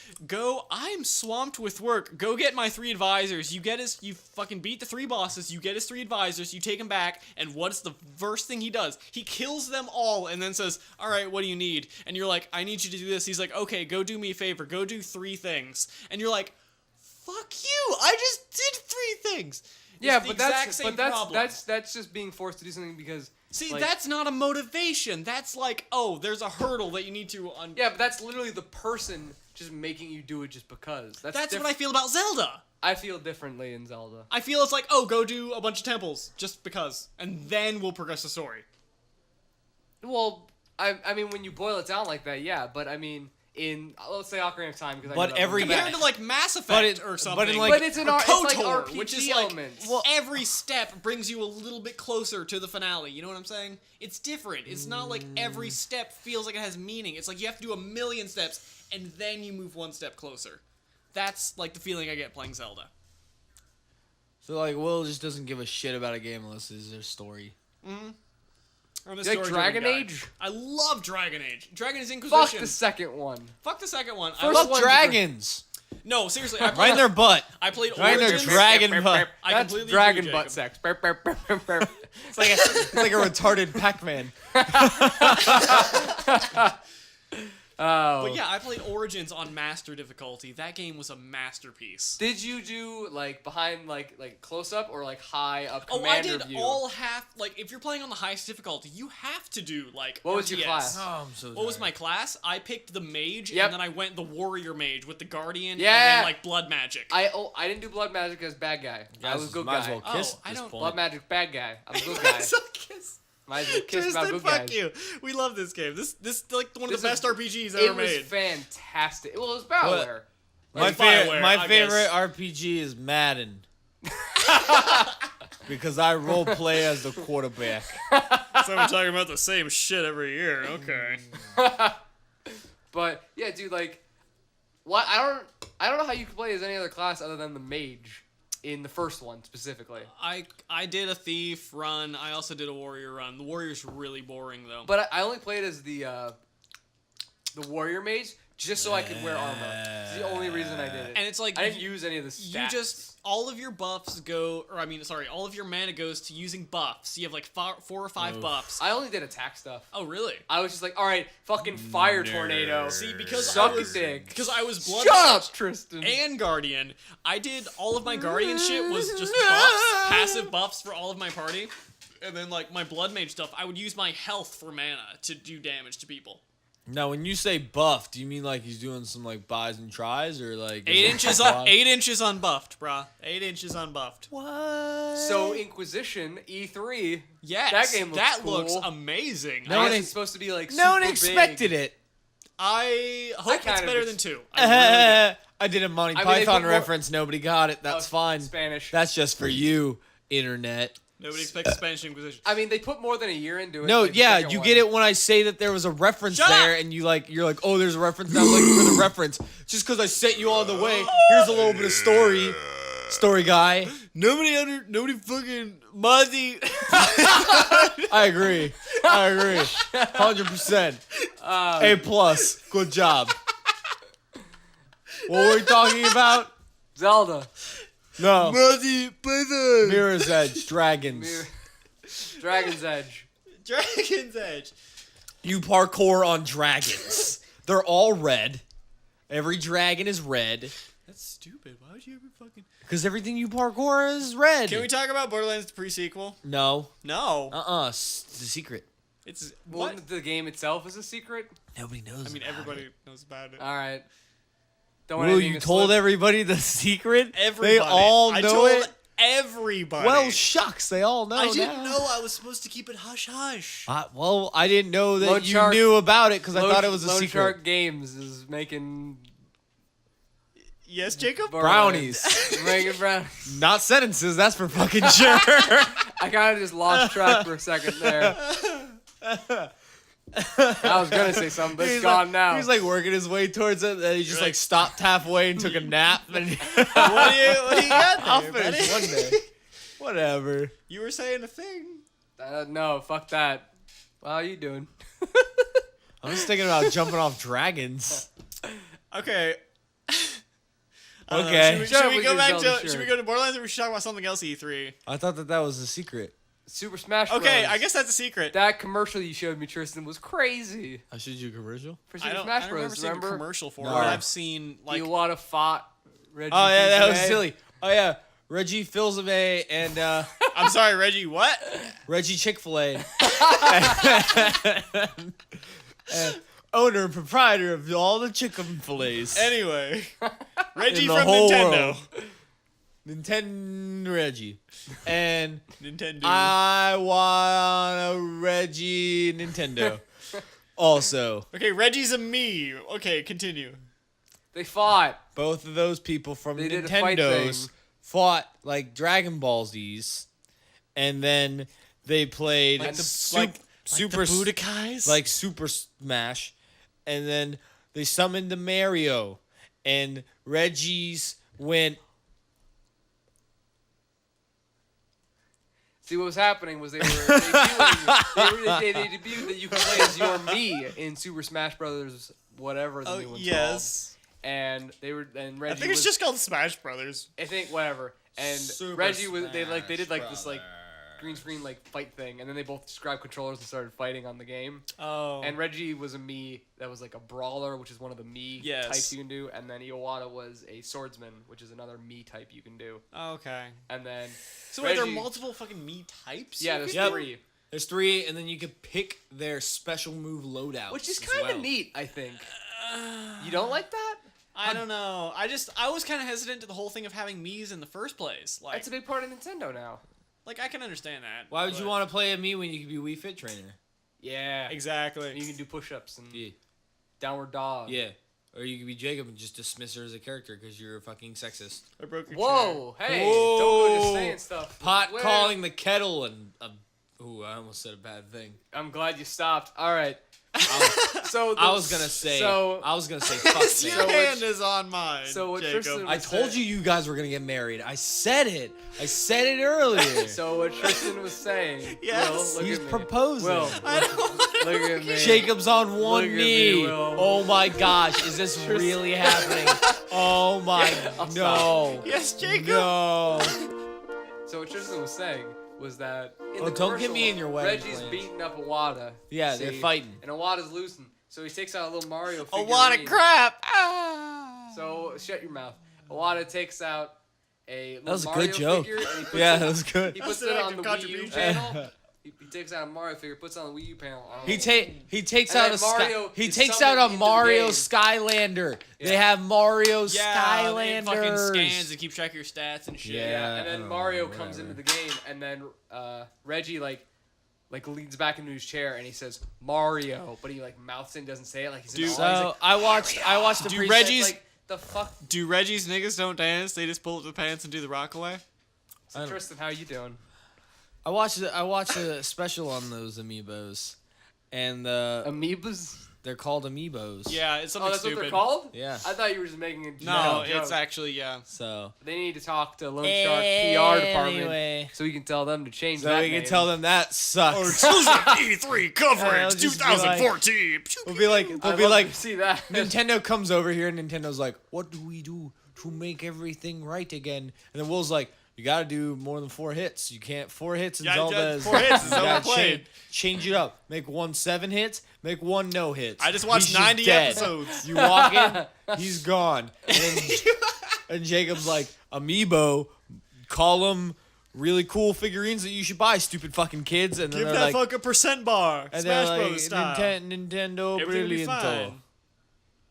I'm swamped with work. Go get my 3 advisors. You fucking beat the 3 bosses. You get his 3 advisors. You take him back. And what's the first thing he does? He kills them all and then says, all right, what do you need? And you're like, I need you to do this. He's like, okay, go do me a favor. Go do 3 things. And you're like, fuck you. I just did 3 things. Yeah, It's the but exact that's same but that's problem. that's just being forced to do something because. See, like, that's not a motivation. That's like, oh, there's a hurdle that you need to Yeah, but that's literally the person just making you do it just because. That's what I feel about Zelda. I feel differently in Zelda. I feel it's like, oh, go do a bunch of temples just because, and then we'll progress the story. Well, I mean, when you boil it down like that, yeah. But I mean, in let's say Ocarina of Time, because But every- Compared to like Mass Effect But it- or something. but in, like- but it's an or it's like KOTOR, RPG which is like elements. every step brings you a little bit closer to the finale. You know what I'm saying? It's different. It's not like every step feels like it has meaning. It's like you have to do a million steps and then you move one step closer. That's like the feeling I get playing Zelda. So like, Will just doesn't give a shit about a game unless there's a story. I'm a You like story-driven Dragon guy. Age? I love Dragon Age. Dragon Age Inquisition. Fuck the second one. Fuck the second one. First Fuck one's dragons. No, seriously. I Right played, in their butt. I played Right in their Origins. dragon butt. I That's completely dragon agree, butt Jacob. sex. It's like a retarded Pac-Man. Oh. But yeah, I played Origins on Master difficulty. That game was a masterpiece. Did you do like behind like close up or like high up Oh, commander I did view? all half. Like, if you're playing on the highest difficulty, you have to do like. What was your RTS. class? Oh, I'm so What was my class? I picked the mage, Yep. and then I went the warrior mage with the guardian, and Yeah. then like blood magic. I didn't do blood magic as bad guy. I was good might guy. as well kiss Oh, at I this don't- point. Blood magic bad guy. I'm a good guy. So kiss. Might as well kiss about Tristan, good fuck guys. you. We love this game. This like one of This the best is- RPGs It ever was made. fantastic. Well, it was Bioware. My It's Bioware, favorite, my I favorite guess. RPG is Madden. Because I role play as the quarterback. So we're talking about the same shit every year. Okay. But yeah, dude, like, what? I don't know how you can play as any other class other than the mage in the first one specifically. I did a thief run. I also did a warrior run. The warrior's really boring though. But I only played as the warrior mage just so I could wear armor. It's the only reason I did it. And it's like I didn't use any of the stats. you just all of your buffs go, or I mean, sorry, all of your mana goes to using buffs. You have like 4 or 5 buffs. I only did attack stuff. Oh really? I was just like, all right, fucking fire tornado. See, because Suck I was a dick. because I was blood Shut mage up, Tristan. and guardian. I did all of my guardian shit was just buffs, passive buffs for all of my party, and then like my blood mage stuff. I would use my health for mana to do damage to people. Now, when you say buff, do you mean like he's doing some like buys and tries, or like 8 inches on 8 inches unbuffed, brah. 8 inches unbuffed. What? So Inquisition E3. Yes, That game looks that cool. looks amazing. No I one guess ex- it's supposed to be like no one super expected big. it. I hope kind it's of better ex- than 2. I really do. I did a Monty I mean, they Python put more- reference. Nobody got it. That's Oh, fine. Spanish. That's just for you, internet. Nobody expects Spanish Inquisition. I mean, they put more than a year into it. No, like the yeah, second you one. get it when I say that there was a reference Shut there, up! and you're like, oh, there's a reference. And I'm looking for the reference. Just because I sent you on the way. Here's a little bit of story guy. Nobody fucking Muzzy. I agree. 100%. A plus. Good job. What were we talking about? Zelda. No. Muzzy, Python. Mirror's Edge. Dragons. Dragon's Edge. Dragon's Edge. You parkour on dragons. They're all red. Every dragon is red. That's stupid. Why would you ever fucking... Because everything you parkour is red. Can we talk about Borderlands pre-sequel? No. No. It's a secret. It's... Well, What? the game itself is a secret. Nobody knows. I mean, about everybody it. knows about it. All right. Don't want Will, anything you to told slip. everybody the secret? Everybody. They all I know told it. everybody. Well, shucks, they all know I didn't now. know I was supposed to keep it hush hush. Well, I didn't know that Lone you Shark- knew about it because I Lone- thought it was a Lone secret. Shark Games is making Yes, Jacob? Brownies. making brownies. Not sentences, that's for fucking sure. I kind of just lost track for a second there. I was gonna say something, but it's gone now. He's like working his way towards it, and he just like stopped halfway and took a nap. And What do you got there, I'll finish buddy? one day. Whatever. You were saying a thing. No, fuck that. How you doing? I'm just thinking about jumping off dragons. Okay. Okay. Should we We go can back tell to? the Should shirt. we go to Borderlands, or we should talk about something else? E3. I thought that was a secret. Super Smash Bros. Okay, I guess that's a secret. that commercial you showed me, Tristan, was crazy I showed you a commercial. for I Super don't, Smash I don't remember Bros. seeing a Remember? commercial for No. it, but I've seen like. Iwata fought Reggie. Oh yeah, that was Fils-Aimé. silly. Oh yeah, Reggie Fils-Aimé and I'm sorry, Reggie. What? Reggie Chick-fil-A. And owner and proprietor of all the chicken fillets Anyway, Reggie in the from whole Nintendo. world. Nintendo Reggie. And Nintendo. I want a Reggie Nintendo. Also, Okay, Reggie's a me. Okay, continue. They fought. both of those people from They did a fight Nintendo's thing. fought like Dragon Ball Z's, and then they played Like the Super Budokais? like Super Smash, and then they summoned the Mario, and Reggie's went. See, what was happening was they were debuting. they debuted that you can play as your me in Super Smash Brothers, whatever the new one's yes. called. And Reggie. I think it's was, just called Smash Brothers. I think whatever. And Super Reggie was they Smash did like this like Brothers. green screen like fight thing, and then they both just grabbed controllers and started fighting on the game. Oh. And Reggie was a me that was like a brawler, which is one of the me Yes. types you can do, and then Iwata was a swordsman, which is another me type you can do. Okay. And then So wait, there are Reggie- multiple fucking me types? yeah, there's Yep. 3, There's 3, and then you can pick their special move loadouts, which is as kind of well. neat, I think. You don't like that? I don't know. I was kind of hesitant to the whole thing of having Mii's in the first place. Like, That's a big part of Nintendo now. like I can understand that. Why would you but- want to play a me when you could be Wii Fit Trainer? Yeah. Exactly. You can do push-ups and Yeah. downward dog. Yeah. Or you could be Jacob and just dismiss her as a character because you're a fucking sexist. I broke your Whoa, hey, Whoa. don't go just saying stuff. Pot Where- calling the kettle and ooh, I almost said a bad thing. I'm glad you stopped. All right. So I was gonna say fuck chair. me. Your So hand is on mine. so what Jacob. Tristan I told you guys were gonna get married. I said it. I said it earlier. So what Tristan was saying. Yes. Will, look He's at me. proposing. Will, I don't want look at me. Jacob's on one Look at knee. me, Will. Oh my gosh, is this really happening? Oh my I'll no. Yes, Jacob. No. So what Tristan was saying was that in Oh, the don't get commercial, me in your wedding Reggie's plans. beating up Iwata. Yeah, they're see, fighting. And Iwata's losing. So he takes out a little Mario A figurine. lot of crap. Ah. So shut your mouth. Iwata takes out a little That was a Mario good joke. figure and he puts Yeah, it, that was good. he puts That's it an on the active Wii U contribution. panel. He takes out a Mario figure, puts it on the Wii U panel. Oh. He takes And out then a sky, Mario he is takes summoned out a into the Mario game. Skylander. They Yeah. have Mario Yeah, they fucking Skylanders. scans and keep track of your stats and shit. Yeah. And then oh, Mario comes whatever. into the game, and then Reggie like leans back into his chair and he says Mario, but he like mouths it and doesn't say it like he's Dude, in So I watched the Do pre- Reggie's- like the fuck. Do Reggie's niggas don't dance? They just pull up the pants and do the rock away? So I don't- Tristan, how you doing? I watched a special on those amiibos, and Amoebas? they're called amiibos. Yeah, it's something Oh, that's stupid. what they're called? Yeah. I thought you were just making a No, joke. it's actually, yeah. So They need to talk to Lone Shark PR department anyway, so we can tell them to change so that we can name. tell them that sucks. exclusive E3 I'll coverage just be like- 2014. We'll be like, I'd we'll be love like, to see that. Nintendo comes over here and Nintendo's like, what do we do to make everything right again? And then Will's like, you gotta do more than 4 hits. You can't 4 hits in Yeah, Zelda. just 4 hits is you Zelda gotta played. change it up. Make 1 7 hits. Make 1 no hits. I just watched He's 90 dead. episodes. You walk in, he's gone. And, then, and Jacob's like, Amiibo, call them really cool figurines that you should buy, stupid fucking kids. And then Give they're that like, fuck a percent bar. and Smash they're like, Bros. style. Nintendo Everything will be Brillianto. fine.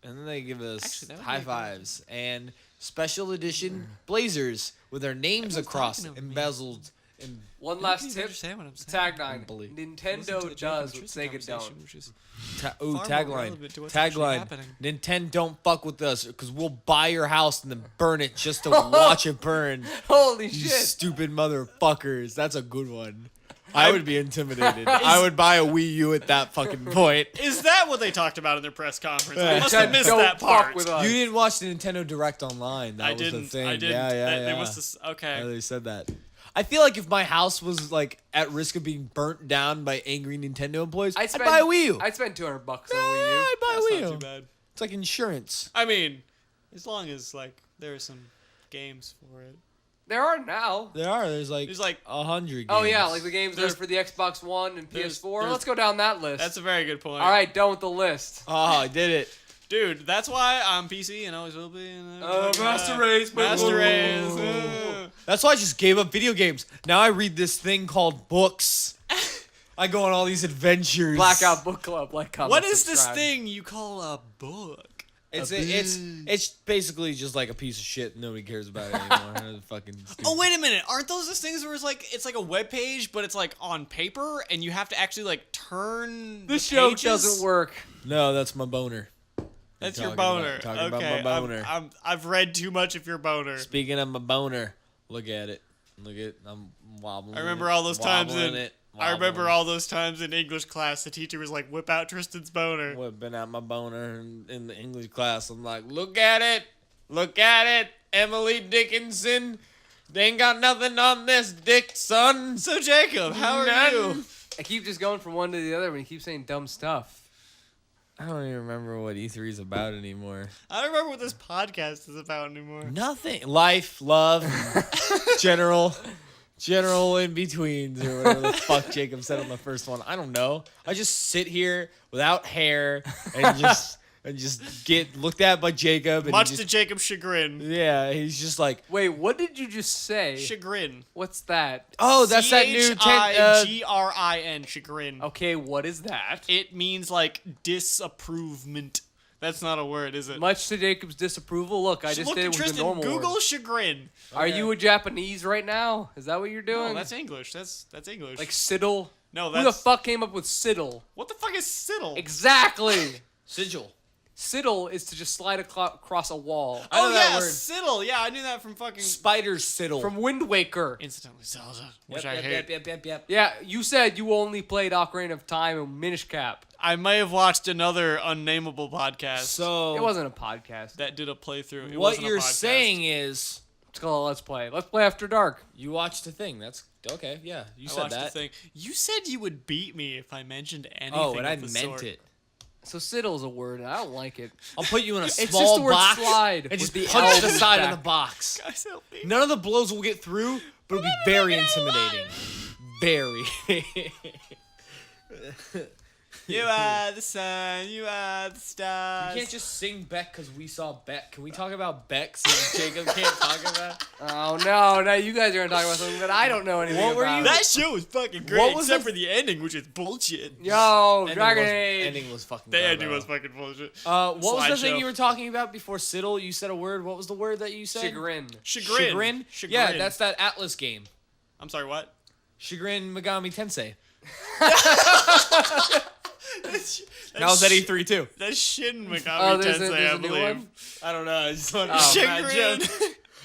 And then they give us Actually, that would high be good. fives. And special edition blazers with their names Everyone's across, talking over me. embezzled. And One You last don't even tip. understand what I'm saying. Tagline. Unbelievable. Listen to Nintendo the Jacob does and what Tristan Sega conversation, don't. which is Ta- far more tagline. relevant to what's actually Tagline. happening. Nintendo don't fuck with us because we'll buy your house and then burn it just to watch it burn. Holy You shit. stupid motherfuckers. That's a good one. I would be intimidated. I would buy a Wii U at that fucking point. Is that what they talked about in their press conference? I Yeah. must have Nintendo missed don't that fuck part. with us. You didn't watch the Nintendo Direct online. That I was didn't. the thing. I didn't. Yeah, yeah, They yeah. must have. Okay. Yeah, they said that. I feel like if my house was like at risk of being burnt down by angry Nintendo employees, I'd buy a Wii U. I'd spend $200 on yeah, a Wii U. I'd buy That's a Wii not U. too bad. It's like insurance. I mean, as long as like there are some games for it. There are now. There's like There's like 100 games. Oh yeah, like the games that are There's- for the Xbox One and there's- PS4. Let's go down that list. that's a very good point. All right, done with the list. Oh, I did it. Dude, that's why I'm PC and always will be. And Master Race, Master Race. That's why I just gave up video games. Now I read this thing called books. I go on all these adventures. Blackout Book Club, like comment, What is this subscribe. thing you call a book? It's basically just like a piece of shit. Nobody cares about it anymore. Fucking stupid. Oh wait a minute! Aren't those the things where it's like a web page, but it's like on paper, and you have to actually like turn This the show pages? doesn't work. No, that's my boner. That's You're your talking boner. about- talking about Okay, my boner. I've read too much of your boner. Speaking of my boner, look at it. Look at I'm wobbling. I remember all those times wobbling in. it, I remember wobbling. all those times in English class. The teacher was like, "Whip out Tristan's boner." Whipping out my boner in the English class. I'm like, look at it. Look at it. Emily Dickinson. They ain't got nothing on this dick, son. So Jacob, how are None. you? I keep just going from one to the other when you keep saying dumb stuff. I don't even remember what E3 is about anymore. I don't remember what this podcast is about anymore. Nothing. Life, love, general in betweens or whatever the fuck Jacob said on the first one. I don't know. I just sit here without hair and just get looked at by Jacob. And Much he to just, Jacob's chagrin. yeah, he's just like, Wait, what did you just say? Chagrin. What's that? oh, that's that new Chigrin. Chagrin. Okay, what is that? It means like disapprovement. That's not a word, is it? Much to Jacob's disapproval. Look, I just Look did it at with Tristan. the normal Google word. chagrin. Are you a Japanese right now? Is that what you're doing? No, that's English. That's English. like Siddle. no, Who the that's fuck came up with Siddle? what the fuck is siddle? Exactly. sigil. Siddle is to just slide across a wall. I know Oh that yeah, word. siddle. Yeah, I knew that from fucking Spider siddle. From Wind Waker. Instantly Zelda, which I hate. Yep. Yeah, you said you only played Ocarina of Time and Minish Cap. I may have watched another unnameable podcast So It wasn't a podcast. that did a playthrough. It what wasn't a you're podcast. saying is It's called Let's Play. Let's Play After Dark. you watched the thing. That's okay. Yeah, you I said watched that. the thing. You said you would beat me if I mentioned anything. Oh, and I of the meant sort. it. So Siddle's a word, and I don't like it. I'll put you in a just small the word box slide and with just the punch the elbows side of back. the box. Guys, help me. None of the blows will get through, but it'll be very intimidating. Very. You are the sun. You are the stars. You can't just sing Beck because we saw Beck. Can we talk about Beck since Jacob can't talk about? Oh no! Now you guys are gonna talk about something that I don't know anything What were about. you- That show was fucking great, What was except the- for the ending, which is bullshit. Yo, Ending Dragon was- Age. Ending was fucking. The ending garbage. was fucking bullshit. What was the thing Slideshow. you were talking about before Siddle? You said a word. What was the word that you said? Chagrin. Chagrin. Yeah, that's that Atlas game. I'm sorry, what? Chagrin Megami Tensei. That was at E3 too. That's Shin Megami Oh, there's Tensei, a I new believe. one. I don't know. I just wanted Oh. Chagrin.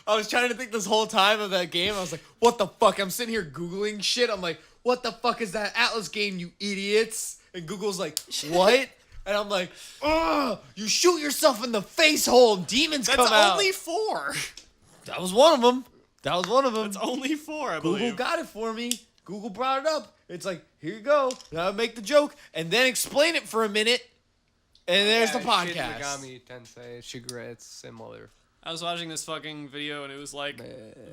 I was trying to think this whole time of that game. I was like, what the fuck? I'm sitting here Googling shit. I'm like, what the fuck is that Atlas game, you idiots? And Google's like, what? And I'm like, ugh, you shoot yourself in the face hole and demons That's come out. only 4. That was one of them. That was one of them. That's only 4, I Google believe. got it for me. Google brought it up. It's like, here you go. Now I make the joke and then explain it for a minute. And there's the Shin podcast. Megami Tensei. Chagrin. It's similar. I was watching this fucking video and it was like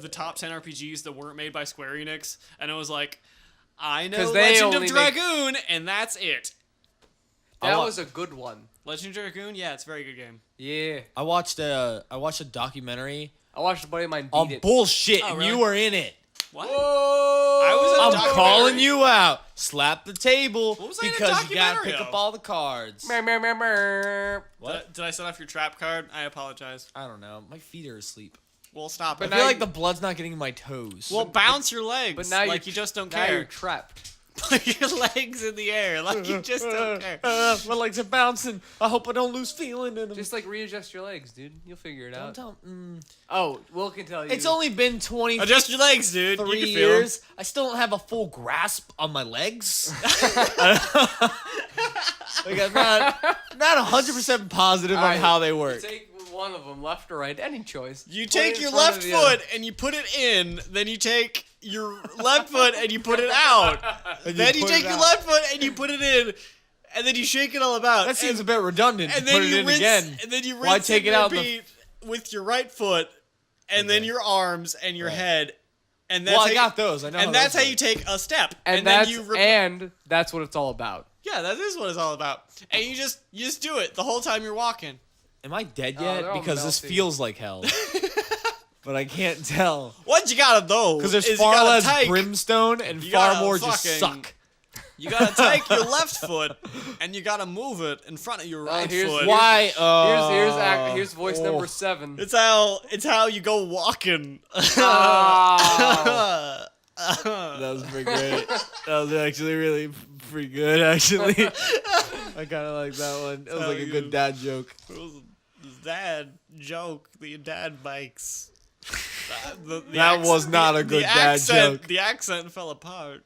the top 10 RPGs that weren't made by Square Enix, and it was like, I know 'Cause they Legend of only make- Dragoon, and that's it. That wa- was a good one. Legend of Dragoon, yeah, it's a very good game. Yeah. I watched a documentary I watched a buddy of mine beat on it. bullshit, Oh, and really? you were in it. What? Whoa! I was in a I'm documentary. calling you out. Slap the table What was I in a because you gotta documentary pick of? up all the cards. Mer, mer, mer, mer. What? Did I set off your trap card? I apologize. I don't know. My feet are asleep. Well, stop I it. now feel like you- the blood's not getting in my toes. Well, bounce your legs. But now like you just don't now you're care. trapped. Put your legs in the air like you just don't care. My legs are bouncing. I hope I don't lose feeling in them. Just like readjust your legs, dude. You'll figure it don't out. tell. Oh, Will can tell you. It's only been 23 Adjust your legs, dude. You can feel 'em. years. I still don't have a full grasp on my legs. Like I'm not 100% positive on Alright, how they work. Take one of them, left or right, any choice. You Put take it in your front left of the other. foot and you put it in, then you take your left foot and you put it out. Then you put take it your out. left foot and you put it in, and then you shake it all about. That seems and, a bit redundant. and to then put you it in rinse, again. and then you rinse Why take it and out in repeat with your right foot, and then Okay. your arms and your Right. head. And that's Well, how I you- got those. I know. And that's how you take a step. And, then that's you and that's what it's all about. yeah, that is what it's all about. And you just do it the whole time you're walking. Am I dead Oh, yet? they're all Because this melty. feels like hell. But I can't tell. What you gotta do Because there's is far you gotta less take, brimstone and you far gotta more just fucking- suck. You gotta take your left foot and you gotta move it in front of your right here's- foot. Why? Here's voice number 7. It's how you go walking. Ah. That was pretty great. That was actually really pretty good, actually. I kind of like that one. It was like a good dad joke. It was a dad joke that your dad makes. That was not a good dad joke. The accent fell apart.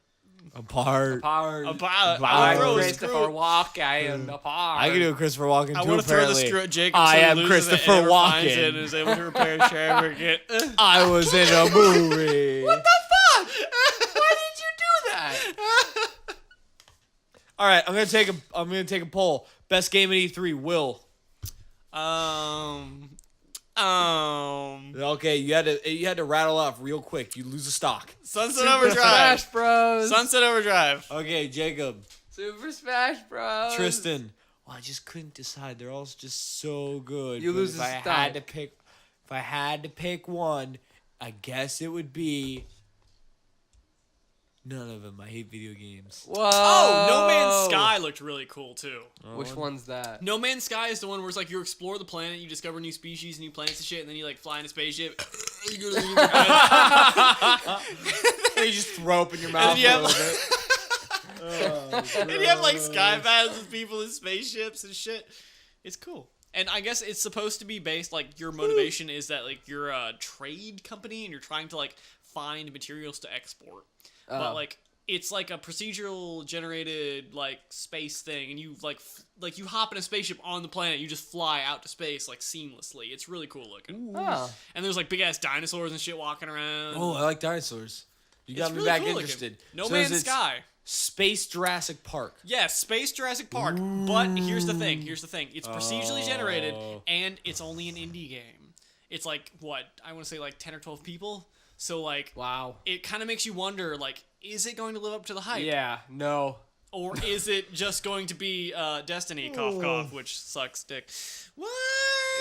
Apart. Apart. Apart. I I throw a Christopher screw. Walken. Apart. I can do a Christopher Walken I too, want to throw the apparently. screw at Jacob. I so he am loses it Christopher and never finds Walken. it and is able to repair his chair. I was in a movie. What the fuck? Why did you do that? All right, I'm gonna take a poll. Best game at E3, Will. Okay, you had to rattle off real quick. You lose a stock. Sunset Super Overdrive. Smash Bros. Sunset Overdrive. Okay, Jacob, Super Smash Bros. Tristan. Well, I just couldn't decide. They're all just so good. You But lose if a I stock. had to pick one, I guess it would be none of them. I hate video games. Whoa. Oh, No Man's Sky looked really cool too. Which one's that? No Man's Sky is the one where it's like you explore the planet, you discover new species, new planets and shit, and then you like fly in a spaceship. You go to the You just throw up in your and mouth. then you have a like, little bit. and you have like sky battles with people in spaceships and shit. It's cool. And I guess it's supposed to be based like your motivation is that like you're a trade company and you're trying to like find materials to export. But Oh. like it's like a procedural generated like space thing, and you like you hop in a spaceship on the planet, you just fly out to space like seamlessly. It's really cool looking. Oh. And there's like big ass dinosaurs and shit walking around. Oh, I like dinosaurs. You got It's me really back cool looking. interested. No So Man's is it Sky. Space Jurassic Park. Yes, Space Jurassic Park. But here's the thing. It's procedurally generated, Oh. and it's only an indie game. It's like what I want to say, like 10 or 12 people. So like, Wow. it kind of makes you wonder, like, is it going to live up to the hype? Yeah. No. Or is it just going to be Destiny, cough, cough, which sucks dick? What?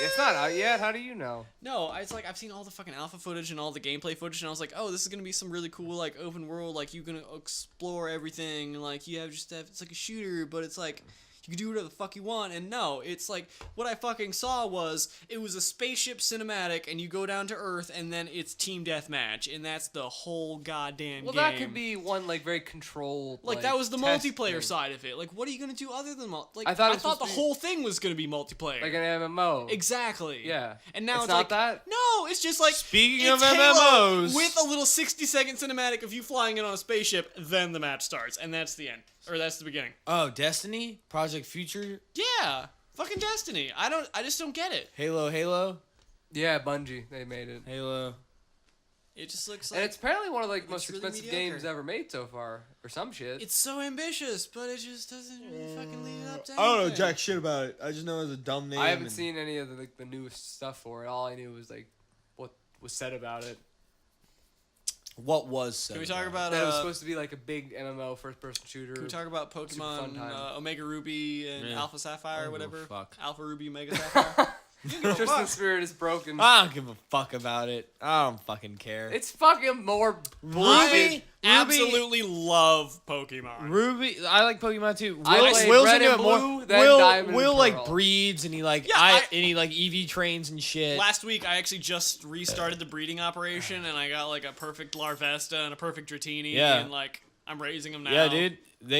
It's not out yet. How do you know? No, it's like I've seen all the fucking alpha footage and all the gameplay footage, and I was like, oh, this is gonna be some really cool like open world, like you can explore everything, and like you have it's like a shooter, but it's like you can do whatever the fuck you want. And no, it's like what I fucking saw was it was a spaceship cinematic, and you go down to Earth, and then it's team deathmatch, and that's the whole goddamn Well, game. that could be one like very controlled. Like that was the test multiplayer thing. side of it. Like, what are you gonna do other than like? I thought it I was thought the supposed to be- whole thing was gonna be multiplayer. Like an MMO. Exactly. Yeah. And now it's not like that. no, it's just like Speaking it's of Halo MMOs. with a little 60-second cinematic of you flying in on a spaceship, then the match starts, and that's the end, or that's the beginning. Oh, Destiny? Project Future? Yeah, fucking Destiny. I just don't get it. Halo? Yeah, Bungie. They made it. Halo. It just looks like And it's apparently one of like most really expensive mediocre. games ever made so far, or some shit. it's so ambitious, but it just doesn't really fucking lead up to I don't know anything. jack shit about it. I just know it's a dumb name. I haven't seen any of the newest stuff for it. All I knew was like what was said about it. What was said. Can we talk about That it was supposed to be like a big MMO first-person shooter. Can we talk about Super fun Pokemon time. Omega Ruby and Yeah. Alpha Sapphire, I don't or give a whatever? fuck. Alpha Ruby, Omega Sapphire. Tristan's spirit is broken. I don't give a fuck about it. I don't fucking care. It's fucking more Ruby, Absolutely love Pokemon. Ruby. I like Pokemon too. I played Will's Red into and it more. Blue, then Diamond Will and like Pearl. breeds and he like Yeah, and he like EV trains and shit. Last week, I actually just restarted the breeding operation, and I got like a perfect Larvesta and a perfect Dratini, Yeah. and like I'm raising them now. Yeah, dude.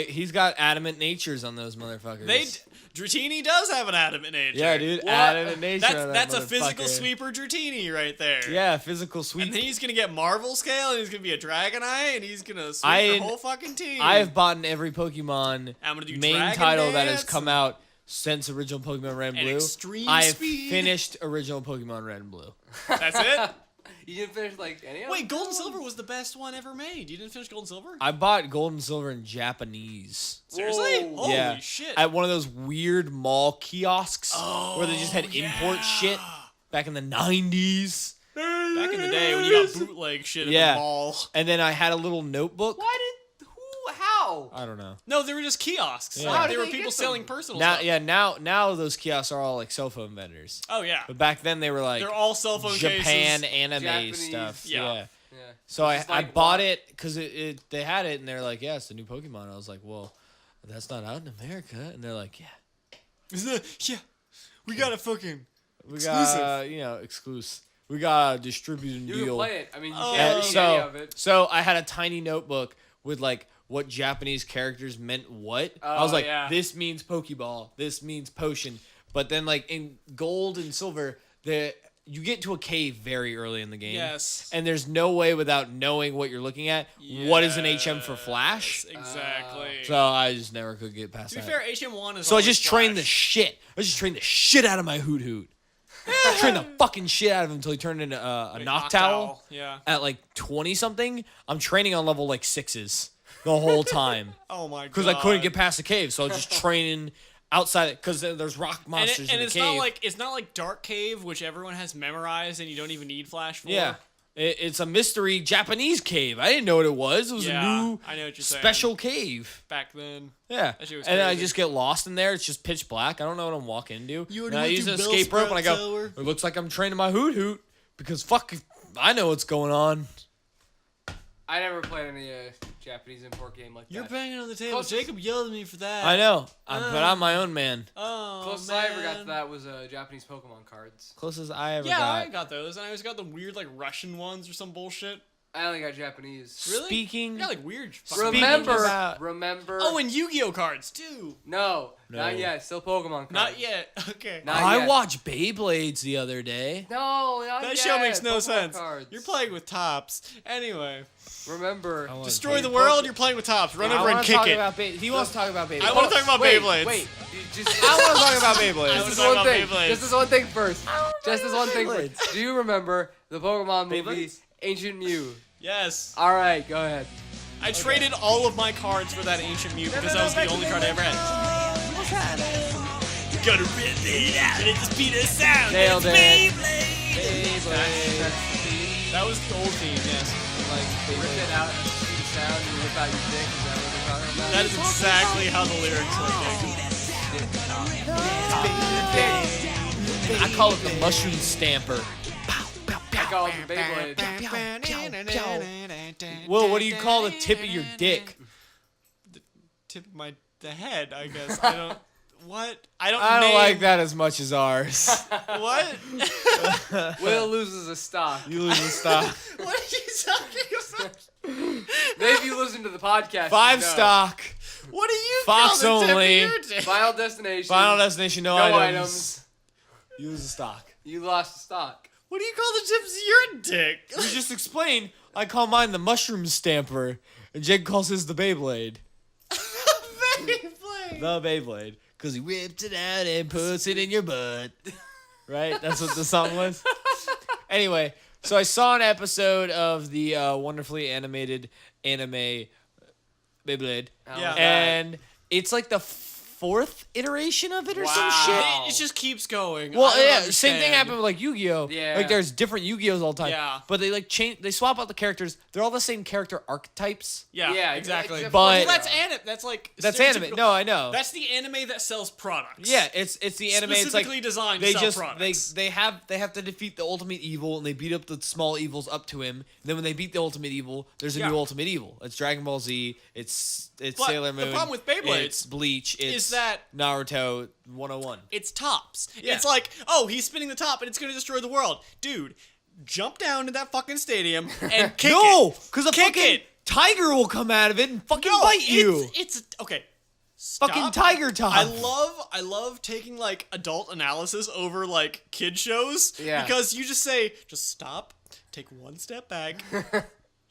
He's got adamant natures on those motherfuckers. Dratini does have an adamant nature. Yeah, dude. What? Adamant nature. on that That's a physical motherfucker. sweeper Dratini right there. Yeah, physical And sweep. then he's gonna get Marvel scale, and he's gonna be a Dragonite, and he's gonna sweep I- the whole fucking team. I have bought in every Pokemon I'm gonna do main Dragon title that has Dance come out since original Pokemon Red and and Blue. Extreme I have Speed. finished original Pokemon Red and Blue. That's it. You didn't finish like any of Wait, them? Gold and Silver was the best one ever made. You didn't finish Gold and Silver? I bought Gold and Silver in Japanese. Seriously? Whoa. Holy Yeah. shit! At one of those weird mall kiosks where they just had Oh, import yeah. shit back in the 90s. Back in the day when you got bootleg shit at Yeah. the mall. And then I had a little notebook. Why did how? I don't know. No, they were just kiosks. Yeah. Like, How they did were they people get selling them? personal Now, stuff. yeah, now those kiosks are all like cell phone vendors. Oh yeah. But back then they were like They're all cell phone Japan cases. anime Japanese, stuff. yeah. Yeah. Yeah. So I, Just I like bought what? it because they had it and they're like, yeah, it's the new Pokemon. I was like, well, that's not out in America. And they're like, yeah, Yeah. We got a fucking. we got exclusive. We got a distributed You deal. can play it. I mean, you Oh. can't And read any of so, it. so I had a tiny notebook with like what Japanese characters meant what. I was Oh, like, yeah. this means Pokeball, this means potion. But then like in Gold and Silver, you get to a cave very early in the game. Yes. And there's no way without knowing what you're looking at. What is an HM for Flash? Exactly. So I just never could get past to be that. fair, HM1 is. So I always just trained the Flash. shit. I just trained the shit out of my Hoot Hoot. Trained the fucking shit out of him until he turned into a Like, Noctowl. Yeah. At like 20 something. I'm training on level like 6s the whole time Oh my god. because I couldn't get past the cave. So I was just training outside because there's rock And, monsters in the it's cave. not like Dark Cave, which everyone has memorized, and you don't even need Flash for. Yeah. It's a mystery Japanese cave. I didn't know what it was. It was Yeah, a new I know what you're saying. special cave. Back then. Yeah. That shit was And then I crazy. just get lost in there. It's just pitch black. I don't know what I'm walking into. You And already I went use an through escape rope and I Bellsprout go, Tower. it looks like I'm training my Hoot Hoot because fuck, I know what's going on. I never played any Japanese import game like You're that. banging on the table. Closest- Jacob yelled at me for that. I know, but I'm my own man. Oh, Closest man. I ever got to that was Japanese Pokemon cards. Closest I ever Yeah, got. I got those, and I always got the weird like Russian ones or some bullshit. I only got Japanese. Really? Speaking- I got like weird. Speaking about- Remember. Oh, and Yu-Gi-Oh cards too. No, No. not yet. Still Pokemon cards. Not yet. Okay. Not I yet. watched Beyblades the other day. No, not That yet. show makes no Pokemon sense. Cards. You're playing with tops. Anyway, Remember. I wanna destroy play the world. You're playing with tops. Run over and kick it. He wants to talk about Beyblades. I want to talk about wait, Beyblades. Wait, just, I want to talk about I Beyblades. wanna Just this talk one about thing. Beyblades. Just this one thing first. Just this one thing Beyblades. first. Do you remember the Pokemon movie Beyblades? Ancient Mew? Yes. All right, go ahead. I traded all of my cards for that ancient Mew because that was the only card I ever had. Gotta rip it out and just beat a sound. Nailed It's it. Beyblade. That was the old theme, yes. Like, rip it out, shoot a sound, and rip out your dick. Is that what they're talking about? That is exactly how the lyrics were. I call it the mushroom stamper. I call it the Beyblade. Will, what do you call the tip of your dick? Tip of the head, I guess. I don't. What? I don't. I don't name- like that as much as ours. What? Will loses a stock. You lose the stock. What are you talking about? Maybe if you listen to the podcast. 5 you know. stock. What do you Fox call the tip of only. your dick? Final destination. Final destination, no, No items. items. You lose the stock. You lost the stock. What do you call the tips of your dick? You just explained. I call mine the mushroom stamper, and Jake calls his the Beyblade. Beyblade. The Beyblade. Because he whips it out and puts it in your butt. Right? That's what the song was? Anyway, so I saw an episode of the wonderfully animated anime Beyblade. How Yeah. was that? And it's like the 4th iteration of it or some Wow. shit. It just keeps going. Well, I don't yeah, same thing understand. happened with like Yu-Gi-Oh. Yeah. Like there's different Yu-Gi-Ohs all the time. Yeah. But they like change. They swap out the characters. They're all the same character archtypes. Yeah, Yeah, exactly. except- But- well, that's anime. That's like That's anime. stereotypical- No, I know. That's the anime that sells products. Yeah, it's the anime. It's like Specifically designed to they sell just products. they have to defeat the ultimate evil and they beat up the small evils up to him. And then when they beat the ultimate evil, there's a Yeah. new ultimate evil. It's Dragon Ball Z. It's But Sailor the Moon. problem with Beyblades it's Bleach. It's that- Naruto 101. It's tops. Yeah. It's like, oh, he's spinning the top and it's gonna destroy the world, dude. Jump down to that fucking stadium and kick No, it. because a Kick fucking it. tiger will come out of it and fucking No, bite you. It's okay. Fucking Stop. tiger top. I love taking like adult analysis over like kid shows. Yeah. Because you just say, just stop, take one step back.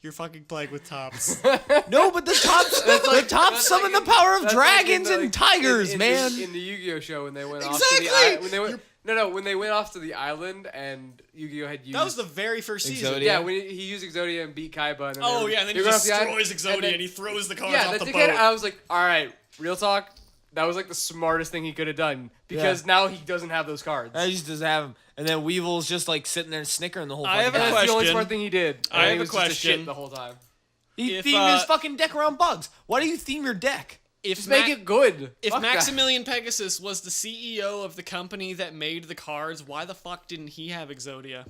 You're fucking playing with tops. No, but the tops, the tops that's summon like the power of that's like in dragons the, and like, tigers, man. In the Yu-Gi-Oh show when they went off Exactly! to the island, when they went off to the island and Yu-Gi-Oh had used That was the very first season. Exodia. yeah when he used Exodia and beat Kaiba. And then Oh they were- yeah, and then they he went off the island, destroys Exodia then- and he throws the cards yeah, off that's the the kid. boat. I was like, all right, real talk. That was like the smartest thing he could have done because now he doesn't have those cards. I just doesn't have him. And then Weevil's just like sitting there snickering the whole I fucking have a time. And that's the only question. smart thing he did. I And have he a was just question. shit the whole time. He If, themed his fucking deck around bugs. Why do you theme your deck? If Just make it good. If Fuck that. Maximilian Pegasus was the CEO of the company that made the cards, why the fuck didn't he have Exodia?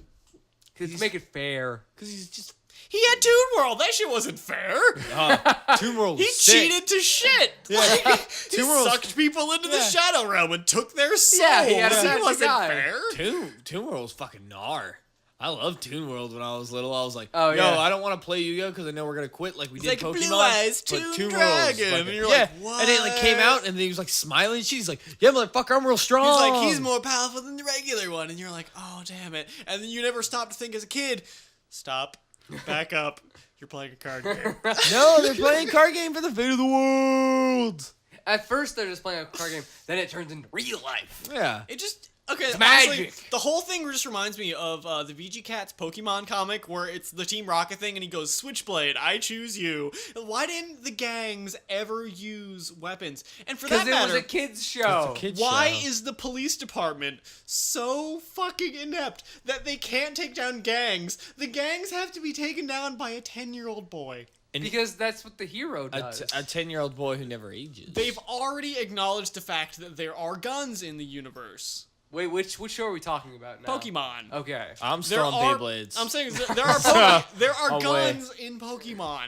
To make it fair. Because he's just He had Toon World. That shit wasn't fair. Tomb World. He cheated to shit. Like, he Toon World's- sucked people into the Yeah. Shadow Realm and took their souls. Yeah, he had a It magic wasn't eye. fair. Toon World's fucking gnar. I loved Toon World when I was little. I was like, Oh, yo, yeah. I don't want to play Yu-Gi-Oh because I know we're gonna quit like we It's did like Pokemon. Blue Eyes but Toon Toon World's Dragon, fucking- and you're yeah. like, And it like came what? out and he was like smiling. And she's like, yeah, motherfucker, I'm real strong. He's like, he's more powerful than the regular one. And you're like, oh, damn it. And then you never stop to think as a kid, stop, back up. You're playing a card game. No, they're playing a card game for the fate of the world. At first, they're just playing a card game. Then it turns into real life. Yeah. It just okay. It's honestly, magic. the whole thing just reminds me of the VG Cats Pokemon comic where it's the Team Rocket thing, and he goes, "Switchblade, I choose you." Why didn't the gangs ever use weapons? And for Because that it was matter, a kids show. It's a kid's why show. is the police department so fucking inept that they can't take down gangs? The gangs have to be taken down by a 10-year-old boy. Because that's what the hero a does. 10-year-old boy who never ages. They've already acknowledged the fact that there are guns in the universe. Wait, which show are we talking about now? Pokemon. Okay. I'm There still on are, Beyblades. I'm saying there are there are I'll wait. guns in Pokemon.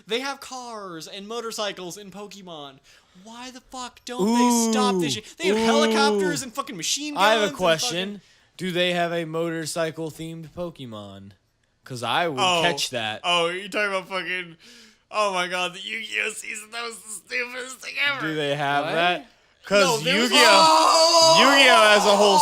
They have cars and motorcycles in Pokemon. Why the fuck don't they stop this shit? They have helicopters and fucking machine guns. I have a and question. fucking- Do they have a motorcycle themed Pokemon? Because I would catch that. Oh, you're talking about fucking. Oh my god, the Yu-Gi-Oh season. That was the stupidest thing ever. Do they have What? that? No, Because there's- Yu-Gi-Oh has a whole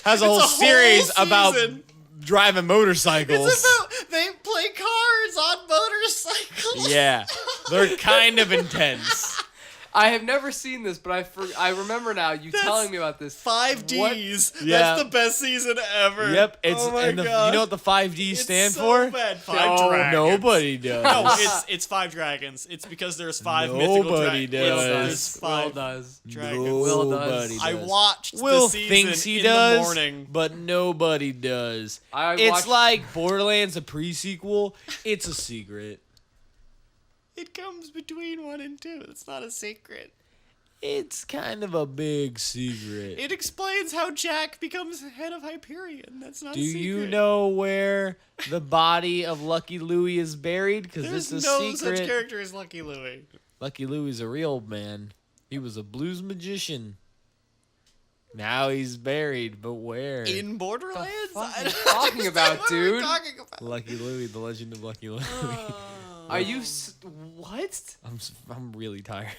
has a whole a whole series about season. driving motorcycles. It's about they play cards on motorcycles. Yeah, they're kind of intense. I have never seen this, but I remember now you That's telling me about this. 5Ds. Yeah. That's the best season ever. Yep, it's oh my and god. you know what the 5D It's stand so for? Bad. Five Oh, dragons. nobody does. No, it's 5 dragons. It's because there's 5 mythical Nobody dragons. does. There's Will 5 does. dragons. Will does. Nobody does. I watched Will the season thinks he in does, the morning. but nobody does. I It's watched- like Borderlands, a pre-sequel. It's a secret. It comes between 1 and 2. It's not a secret. It's kind of a big secret. It explains how Jack becomes head of Hyperion. That's not Do a secret. you know where the body of Lucky Louie is buried? Because There's it's a no secret. such character as Lucky Louie. Lucky Louie's a real man. He was a blues magician. Now he's buried, but where? In Borderlands? fuck I are you don't talking understand about, what we're dude? talking about. Lucky Louie, the legend of Lucky Louie. Are you what? I'm really tired.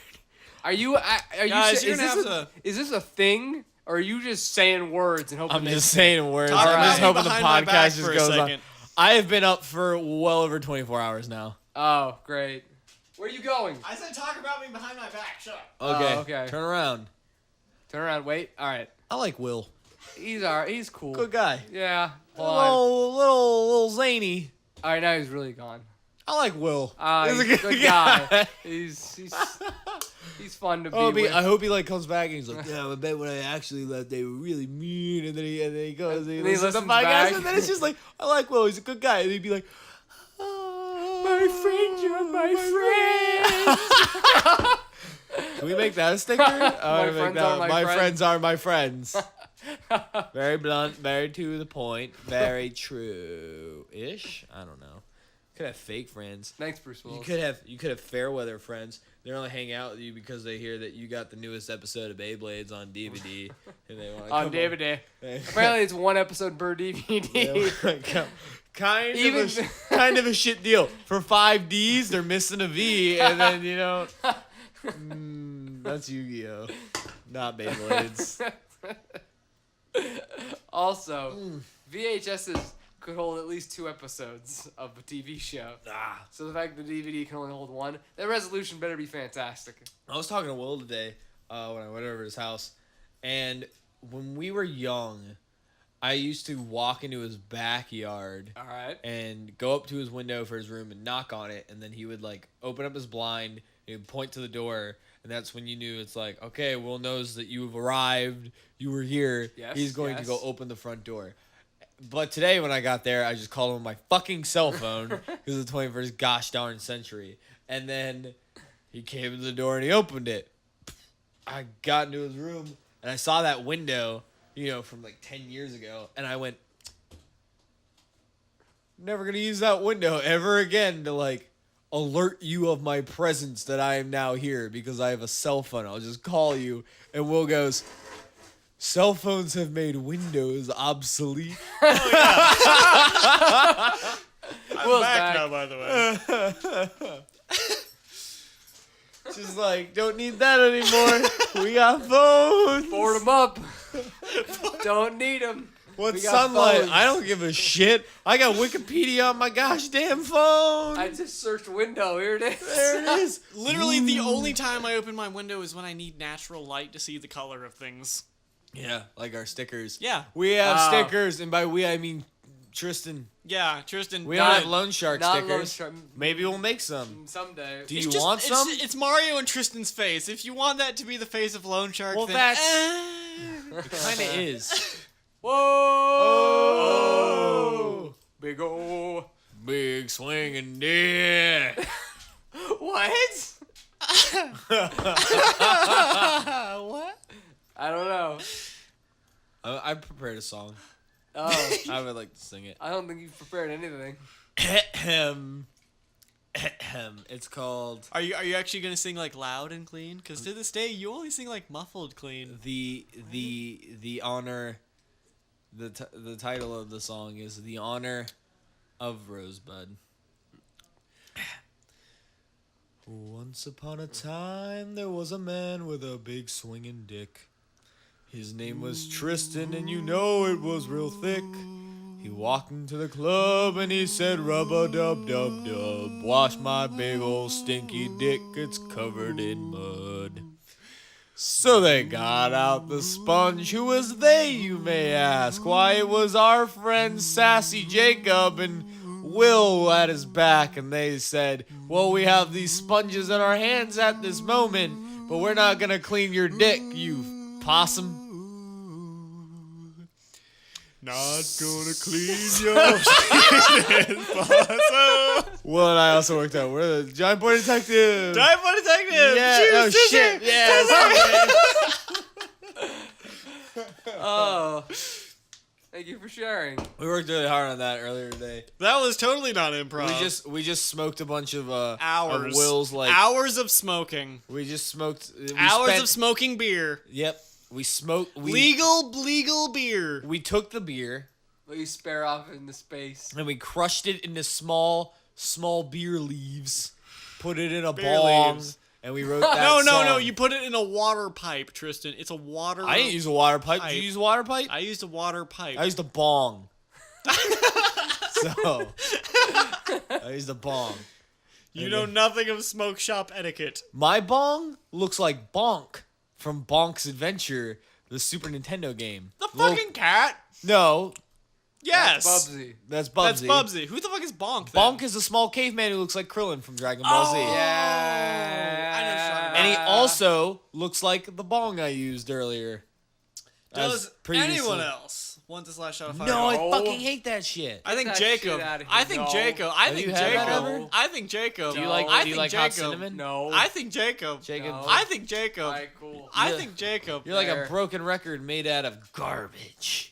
Are you? Are you? Guys, sa- you're is, gonna this have is this a thing, or are you just saying words and hoping? I'm they- just saying words. Talk I'm about just me hoping the behind my back podcast for just a goes on. second. I have been up for well over 24 hours now. Oh, great. Where are you going? I said talk about me behind my back. Shut up. Okay. okay. Turn around. Turn around. Wait. All right. I like Will. He's cool. Good guy. Yeah. A Hold on. little zany. All right. Now he's really gone. I like Will. He's a good guy. He's fun to be with. I hope he like comes back and he's like, yeah, I bet when I actually left, they were really mean. And then he goes and he listens to the podcast, back. and then it's just like, I like Will. He's a good guy. And he'd be like, oh, my friend, you're my friend. Can we make that a sticker? My friends are my friends. Very blunt, very to the point, very true-ish. I don't know. Could have fake friends. Thanks, Bruce Willis. You could have fair weather friends. They only hang out with you because they hear that you got the newest episode of Beyblades on DVD, and they want to on DVD. Apparently, it's one episode per DVD. Kind of a shit deal. For 5Ds, they're missing a V, and then that's Yu-Gi-Oh, not Beyblades. Also, VHSs could hold at least 2 episodes of a TV show. So the fact that the DVD can only hold 1, that resolution better be fantastic. I was talking to Will today when I went over to his house, and when we were young, I used to walk into his backyard All right. and go up to his window for his room and knock on it, and then he would like open up his blind and he would point to the door, and that's when you knew it's like, okay, Will knows that you have arrived, you were here, Yes, he's going to yes. go open the front door. But today when I got there, I just called him on my fucking cell phone because it's the 21st gosh darn century. And then he came to the door and he opened it. I got into his room and I saw that window, from like 10 years ago. And I went, never going to use that window ever again to like alert you of my presence that I am now here because I have a cell phone. I'll just call you. And Will goes, cell phones have made Windows obsolete. I'm Will's back back. now, by the way. Just like, don't need that anymore. We got phones. Board 'em up. Don't need them. What's We got sunlight? phones. I don't give a shit. I got Wikipedia on my gosh damn phone. I just searched window. Here it is. There it is. Literally, the only time I open my window is when I need natural light to see the color of things. Yeah, like our stickers. Yeah. We have Oh. stickers, and by we I mean Tristan. Yeah, Tristan. We don't have Loan Shark Not stickers. Loan Shark. Maybe we'll make some. Someday. Do It's you just- want some? It's Mario and Tristan's face. If you want that to be the face of Lone Shark, Well, then that's- eh. Kind of is. Whoa! Oh. Big ol'. Big swinging dick. What? What? I don't know. I prepared a song. Oh, I would like to sing it. I don't think you've prepared anything. It's called Are you actually gonna sing like loud and clean? Because to this day, you only sing like muffled clean. the honor. The title of the song is The Honor of Rosebud. Once upon a time, there was a man with a big swinging dick. His name was Tristan, and you know it was real thick. He walked into the club and he said, rub-a-dub-dub-dub. Wash my big old stinky dick, it's covered in mud. So they got out the sponge. Who was they, you may ask? Why, it was our friend Sassy Jacob and Will at his back. And they said, well, we have these sponges in our hands at this moment, but we're not going to clean your dick, you possum. Not gonna clean your shit, possum. Will and I also worked out. We're the Giant Boy Detective. Dive for detective. Yeah, Choose oh scissors. shit. Yes. Oh. Thank you for sharing. We worked really hard on that earlier today. That was totally not improv. We just smoked a bunch of hours. of Will's like hours of smoking. we just smoked Hours of smoking beer. Yep. We smoked Legal beer. we took the beer Let you spare off into space. and we crushed it into small beer leaves. Put it in a Beer bong leaves. and we wrote that No, song. you put it in a water pipe, Tristan. It's a water. I didn't use a water pipe. Did Pipe. you use a water pipe? I used a water pipe. I used a bong. So I used a bong. You know nothing of smoke shop etiquette. My bong looks like Bonk from Bonk's Adventure, the Super Nintendo game. The fucking cat. No, Yes. That's Bubsy. That's That's Bubsy. Bubsy. Who the fuck is Bonk? Then? Bonk is a small caveman who looks like Krillin from Dragon Ball Z. Oh, Yeah. I know what you're talking about. And he also looks like the bong I used earlier. Does As previously. anyone else want this last shot of fire? No, I No. fucking hate that shit. I think that Jacob. shit outta here. I think No. Jacob. I Have think you had that Jacob. ever? I think Jacob. Do you No. like? I Do you think like hot Jacob. cinnamon? No. I think Jacob. Jacob. No. I think Jacob. Alright, cool. I Yeah. think Jacob. You're like a There. broken record made out of garbage.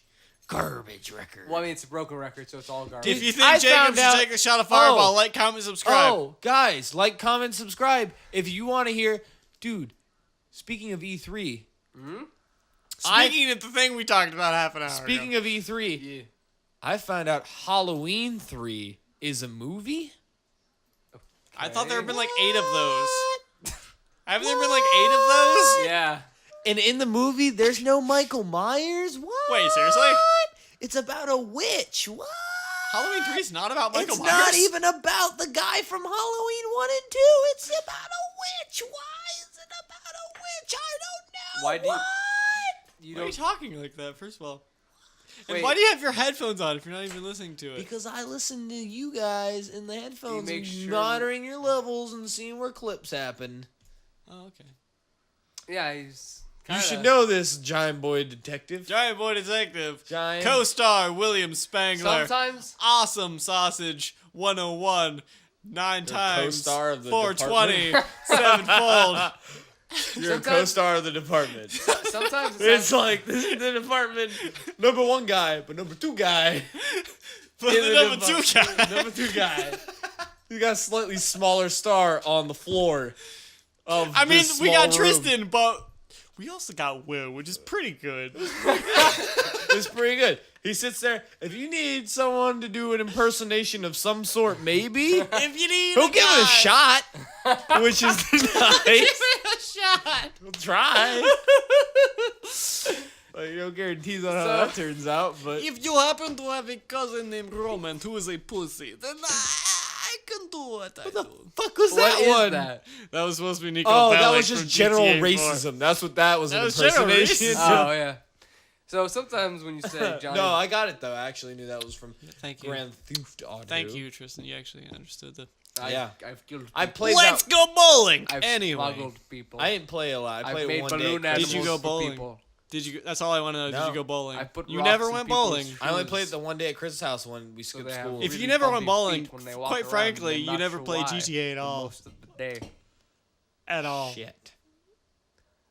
Garbage record. Well, I mean, it's a broken record, so it's all garbage. If you I think Jacob found should out- take a shot of fireball, Oh. like, comment, subscribe. Oh, guys, like, comment, subscribe. If you want to hear, dude, speaking of E3, Speaking of the thing we talked about half an hour speaking ago. of E3, yeah. I found out Halloween 3 is a movie. I thought there have been like 8 of What? those. Haven't there been like 8 of those? Yeah. And in the movie, there's no Michael Myers? What? Wait, seriously? It's about a witch. What? Halloween 3 is not about Michael It's Myers? not even about the guy from Halloween 1 and 2. It's about a witch. Why is it about a witch? I don't know. Why do you- What? You Why are you don't. talking like that, first of all? And Wait. why do you have your headphones on if you're not even listening to it? Because I listen to you guys in the headphones make and sure- monitoring your levels and seeing where clips happen. Oh, okay. Yeah, he's. You Kinda. should know this, Giant Boy Detective. Giant Boy Detective. Giant. Co-star William Spangler. Sometimes. Awesome Sausage 101. 9 times. co-star of the 420. Sevenfold. You're a Sometimes- co-star of the department. Sometimes It's like, this is the department. Number 1 guy, but number 2 guy. But in the number 2 department. guy. Number 2 guy. You got a slightly smaller star on the floor of I mean, this we got small room. Tristan, but we also got Will, which is pretty good. It's pretty good. He sits there. If you need someone to do an impersonation of some sort, maybe If you need he'll a give it a guy, shot, which is nice. Give it a shot. We'll try. Like, no guarantees on how So- that turns out, but If you happen to have a cousin named Roman who is a pussy, then I can do what I do. fuck was What that is one? that? That was supposed to be Nico Oh, that Bellic was just from general GTA 4. racism. That's what that was. That An was general impersonation. racism. Oh yeah. So sometimes when you say Johnny, No, I got it though. I actually knew that was from Thank you. Grand Theft Auto. Thank you, Tristan. You actually understood the. Yeah. I've killed. I people. played Let's that. go bowling. I've Anyway, smuggled people. I didn't play a lot. I I've played made one day. balloon 'cause animals Did you go for bowling? people. did you? That's all I want to know. No. Did you go bowling? I put you rocks never in went people's bowling. I only shoes. played the one day at Chris's house when we So skipped they have school. If really you never went bumpy bowling, feet when they walk quite around, frankly, and you I'm not never sure played why GTA at for all. Most of the day. At all. Shit.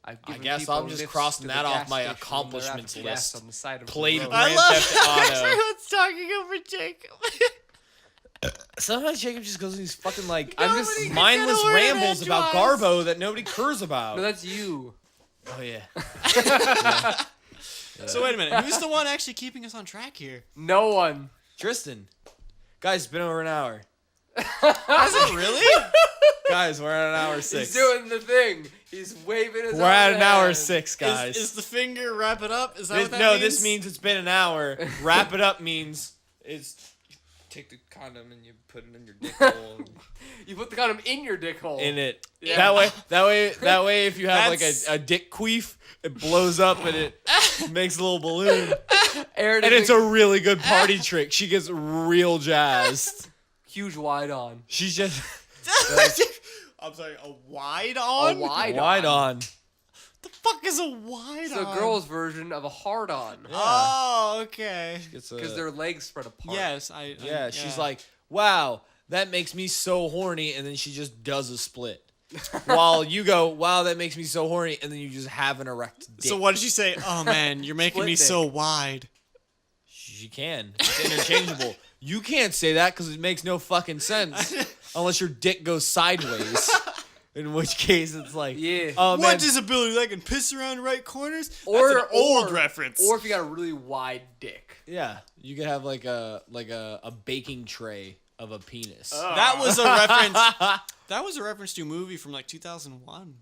I've I given guess people I'm just lifts crossing to the that off gas my station when they're accomplishments out of gas list. on the side of the Played road. Grand I love Theft Auto. everyone's talking over Jacob. Sometimes Jacob just goes in these fucking like I'm just- Nobody can mindless get away with rambles that, about Josh. Garbo that nobody cares about. No, that's you. Oh yeah. So wait a minute. Who's the one actually keeping us on track here? No one. Tristan. Guys, it's been over an hour. Is it really? Guys, we're at an hour 6. He's doing the thing. He's waving his. We're at an hour hand. 6, guys. Is the finger wrap it up? Is that This- what that no, means? this means it's been an hour. Wrap it up means it's take the condom and you put it in your dick hole You put the condom in your dick hole. in it. Yeah. That way, if you have like That's- a dick queef, it blows up and it makes a little balloon. Aaron And is it's a really good party trick. She gets real jazzed. huge wide on. She's just I'm sorry, a wide on? A wide wide on. The fuck is a wide It's on? a girl's version of a hard on. Oh, okay. Because their legs spread apart. Yes, Yeah, she's like, wow, that makes me so horny, and then she just does a split. While you go, wow, that makes me so horny, and then you just have an erect dick. So what did she say? Oh man, you're making Split me dick. so wide. She can. It's interchangeable. You can't say that because it makes no fucking sense unless your dick goes sideways. In which case, it's like, Yeah. oh man, What disability? I can piss around right corners? Or That's an old or- reference. Or if you got a really wide dick. yeah, you could have like a baking tray of a penis. that was a reference. That was a reference to a movie from like 2001.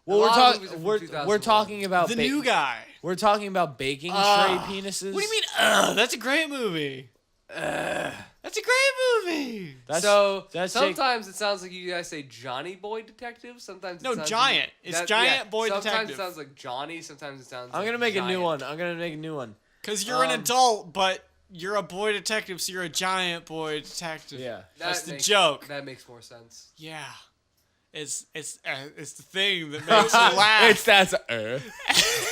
Well, A we're lot of talking movies are from we're 2001. talking about The new guy. We're talking about baking tray penises. What do you mean? That's a great movie. That's a great movie. That's, So that's Jake- sometimes it sounds like you guys say Johnny Boy Detective. Sometimes it No, sounds Giant. It's Giant Boy sometimes Detective. it sounds like Johnny. Sometimes it sounds. I'm like gonna make a new Giant. one. I'm gonna make a new one. Because you're an Um, adult, but you're a boy detective, so you're a giant boy detective. Yeah. That's That the makes- joke. That makes more sense. Yeah. It's the thing that makes you laugh. It's that's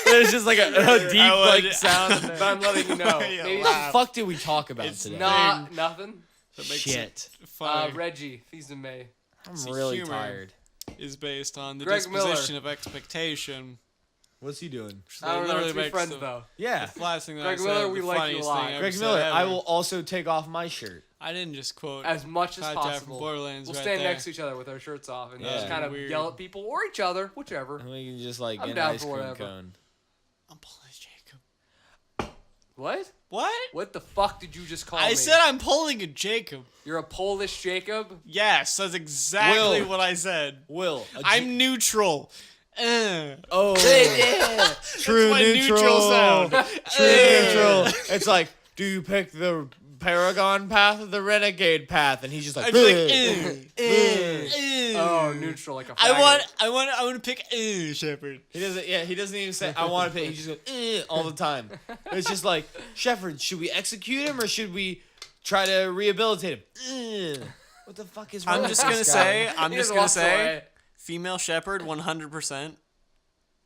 There's just like a deep I would- like sound. In there. But I'm letting you know. Yeah, Maybe What the laugh. fuck did we talk about It's today? not nothing. that makes Shit. it funny. Reggie, Feast of May. I'm See, really humor. tired. Is based on the Greg Miller. disposition of expectation. What's he doing? I don't know. Literally Let's be makes friends the- though. Yeah. The last thing that Greg I said, Miller, we the like you a funniest lot. thing I Greg ever Miller, said I ever. will also take off my shirt. I didn't just quote As much as Fat Jack from possible. Borderlands We'll right stand there. next to each other with our shirts off and Yeah. just kind of Weird. yell at people or each other, whichever. And we can just like I'm get an down ice for cream whatever. cone. I'm pulling Jacob. What? What? What the fuck did you just call me? I said I'm pulling a Jacob. You're a Polish Jacob? Yes, that's exactly Will. what I said. Will. I'm neutral. Oh. Yeah. True my neutral. neutral sound. True neutral. It's like, do you pick the Paragon path or the Renegade path? And he's just like, I'd be like, Oh, neutral like a I faggot. want to pick Shepard. He doesn't. Yeah, he doesn't even say I want to pick. He just goes all the time. It's just like, Shepard, should we execute him or should we try to rehabilitate him? What the fuck is wrong I'm with just this gonna guy? say, I'm He just just gonna walks say, away. female Shepard, 100%.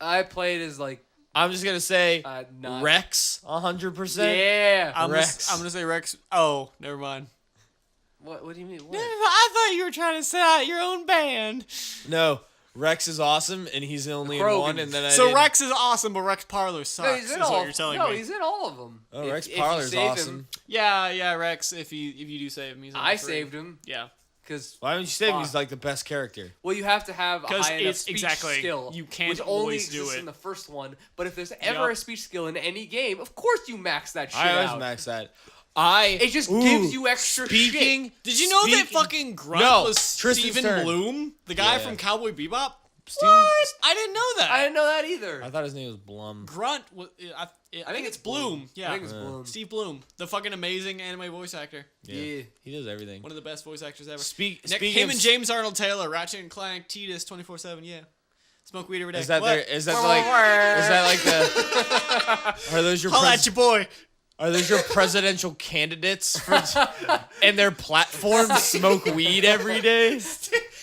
I played as like I'm just gonna say not. Rex, 100%. Yeah. Rex. I'm gonna say Rex. Oh, never mind. What do you mean? What? I thought you were trying to set out your own band. No, Rex is awesome, and he's only in Krogan. one. And then I So didn't- Rex is awesome, but Rex Parlor No, sucks. he's Is in what all. you're telling no, me. he's in all of them. Oh, Rex if you Parler's save awesome. him. Yeah, Rex. If you do save him, he's on I the three. saved him Yeah, because Why don't you say Fuck. he's like the best character? well, you have to have a 'Cause high enough it's speech exactly- skill. you can't which only always do exists it. in the first one. But if there's ever Yup. a speech skill in any game, of course you max that shit I always out. max that. It just gives you extra speaking. shit. Did you know that speaking- fucking grunt No, was Tristan's Steven turn. Bloom, the guy Yeah. from Cowboy Bebop? Steven- I didn't know that. I didn't know that either. I thought his name was Blum. Grunt was. I think it's Bloom. Yeah, I think it's Bloom. Steve Bloom, the fucking amazing anime voice actor, Yeah. He does everything. one of the best voice actors ever. Speaking Him of, and James Arnold Taylor, Ratchet and Clank, Tidus, 24/7. Yeah, smoke weed every day. Is that What? their? Is that like the? Are those your? Holla at your boy. Are those your presidential candidates for, and their platform smoke weed every day?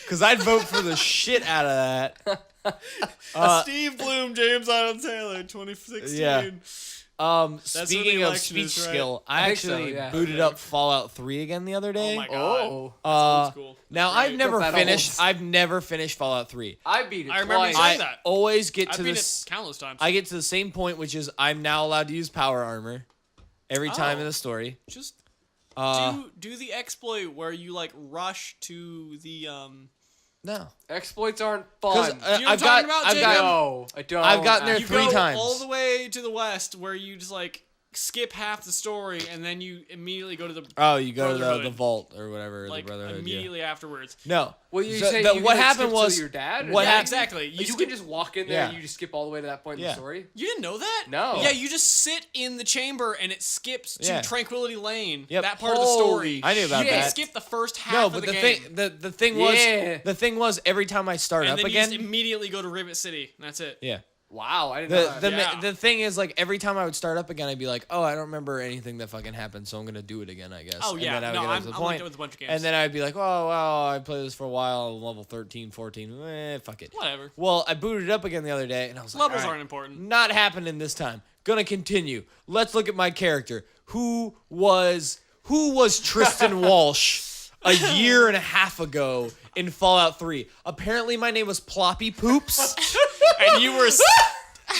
Because I'd vote for the shit out of that. Steve Bloom, James Arnold Taylor, 2016. Yeah. what Speaking the of election is, speech right? skill, I I think so, actually yeah. booted up Fallout 3 again the other day. Oh my god. Oh. That's old school. Now Right. I've never That finished. holds. I've never finished Fallout 3. I beat it I remember you twice. saying I that. always get I've to been this. it countless times. I get to the same point, which is I'm now allowed to use power armor every time Oh. in the story. Just Uh, do the exploit where you like rush to the no, Exploits aren't 'Cause, fun. Do you know what I've I'm got, talking about, I've Jacob? got, No, I don't. I've gotten there you three go times. all the way to the west where you just like skip half the story and then you immediately go to the Oh, you go to the Brotherhood. vault or whatever, like the Brotherhood. immediately afterwards. Yeah. No. Well, you So say the- you what can, like, happened skip to was your dad. what Is that- happened- Exactly. You can just walk in there Yeah. and you just skip all the way to that point in Yeah. the story. You didn't know that? No. Yeah, you just sit in the chamber and it skips to Yeah. Tranquility Lane. Yep. That part of the story. I knew about shit. that. Skip the first half No, of but the the game. thing, the thing was, Yeah. the thing was, every time I start and up then you again, just immediately go to Rivet City. And that's it. yeah. Wow, I didn't know that. Yeah. The thing is, like, every time I would start up again, I'd be like, oh, I don't remember anything that fucking happened, so I'm gonna do it again, I guess. Oh, And yeah. then I would No, get up I'm to the like point, that with a bunch of games. and then I'd be like, oh, wow, I played this for a while, I'm level 13, 14, fuck it. Whatever. Well, I booted it up again the other day, and I was like, Levels all right, aren't important. not happening this time. Gonna continue. Let's look at my character. Who was Tristan Walsh a year and a half ago in Fallout 3? Apparently, my name was Ploppy Poops. And you were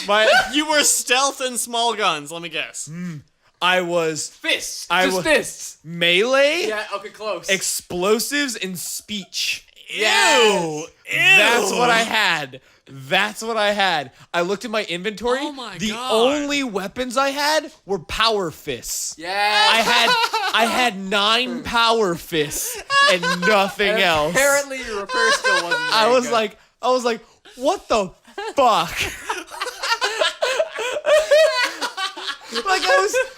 My, you were stealth and small guns, let me guess. I was Fists. I Just wa- fists. melee, Yeah, okay, close. explosives, and speech. Ew. That's what I had. That's what I had. I looked at my inventory. Oh my the God. only weapons I had were power fists. Yeah. I had 9 power fists and nothing else. Apparently your repair skill wasn't I very was good. like, what the fuck? Like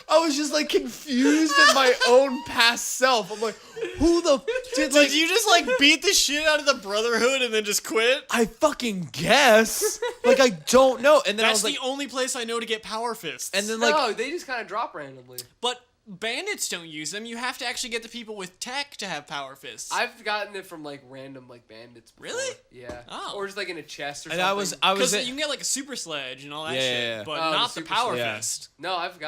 I was just like confused at my own past self. I'm like, who the did like Did you just like beat the shit out of the Brotherhood and then just quit? I fucking guess. Like I don't know. And then I That's was like, the only place I know to get power fists. and then like no, they just kind of drop randomly. but bandits don't use them. You have to actually get the people with tech to have power fists. I've gotten it from like random like bandits. Before. Really? Yeah. Oh. Or just like in a chest or And something. I was Because at, you can get like a super sledge and all that Yeah, shit, yeah, yeah. but Oh, not the the super power sledge. fist. No, I've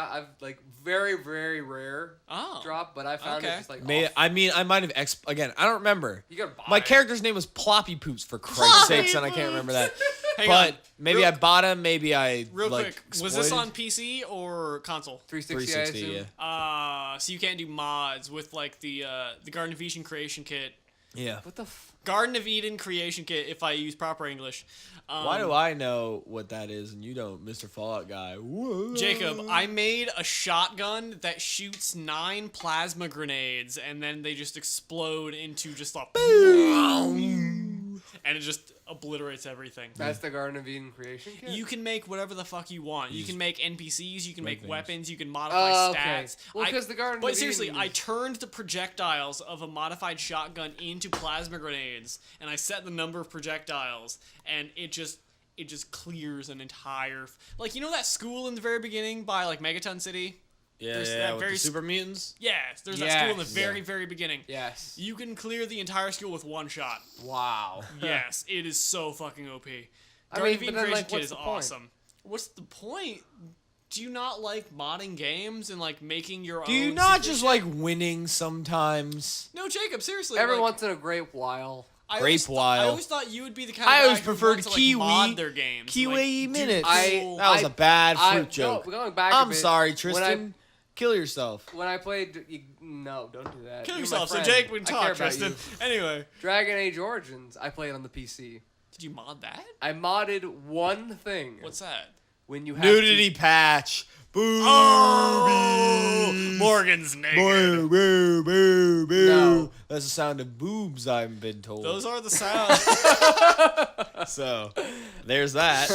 like very very rare Oh. drop, but I found Okay. it just like off. I mean, I might have again. I don't remember. You gotta buy My it. character's name was Ploppy Poops for Christ's Ploppy sakes, and I can't remember that. Hang but on. maybe Real- I bought him. Maybe I Real like, quick, was this on exploited. PC or console? 360, 360? I assume. Yeah. So you can't do mods with like the Garden of Eden creation kit. Yeah. What the? Garden of Eden creation kit, if I use proper English. Why do I know what that is and you don't, Mr. Fallout guy? Whoa. Jacob, I made a shotgun that shoots 9 plasma grenades, and then they just explode into just a boom, and it just obliterates everything. That's the Garden of Eden creation kit. You can make whatever the fuck you want. You can make NPCs, you can make things. weapons, you can modify Oh, okay. stats. Well, 'cause the Garden But of seriously, Eden I is- turned the projectiles of a modified shotgun into plasma grenades, and I set the number of projectiles, and it just clears an entire like, you know that school in the very beginning by like Megaton City? Yeah, There's yeah, that with very the s- super mutants. Yes, there's that school in the Yes. very, very beginning. Yes. You can clear the entire school with one shot. Wow. Yes, it is so fucking OP. I Garden mean, of Eden but then, Creation like, Kit what's is the point? awesome. What's the point? Do you not like modding games and like making your own? Do you not secret just shit? like winning sometimes? No, Jacob. Seriously. Every like, once in a great while. I Grape always I Wild. always thought you would be the kind of I guy always who preferred wants to, Kiwi. like, mod their games. Kiwi like, do minutes. cool- That was a bad fruit No, joke. going back a I'm bit, sorry, when Tristan. Kill yourself. When I played, no, don't do that. Kill You're my yourself, so friend. Jake we can I care talk, about Tristan. you. Anyway, Dragon Age Origins, I played on the PC. did you mod that? I modded one thing. What's that? When you have Nudity to, patch. Boo. Oh, Morgan's naked. Boo, boo, boo, boo. No. That's the sound of boobs, I've been told. Those are the sounds. So, there's that.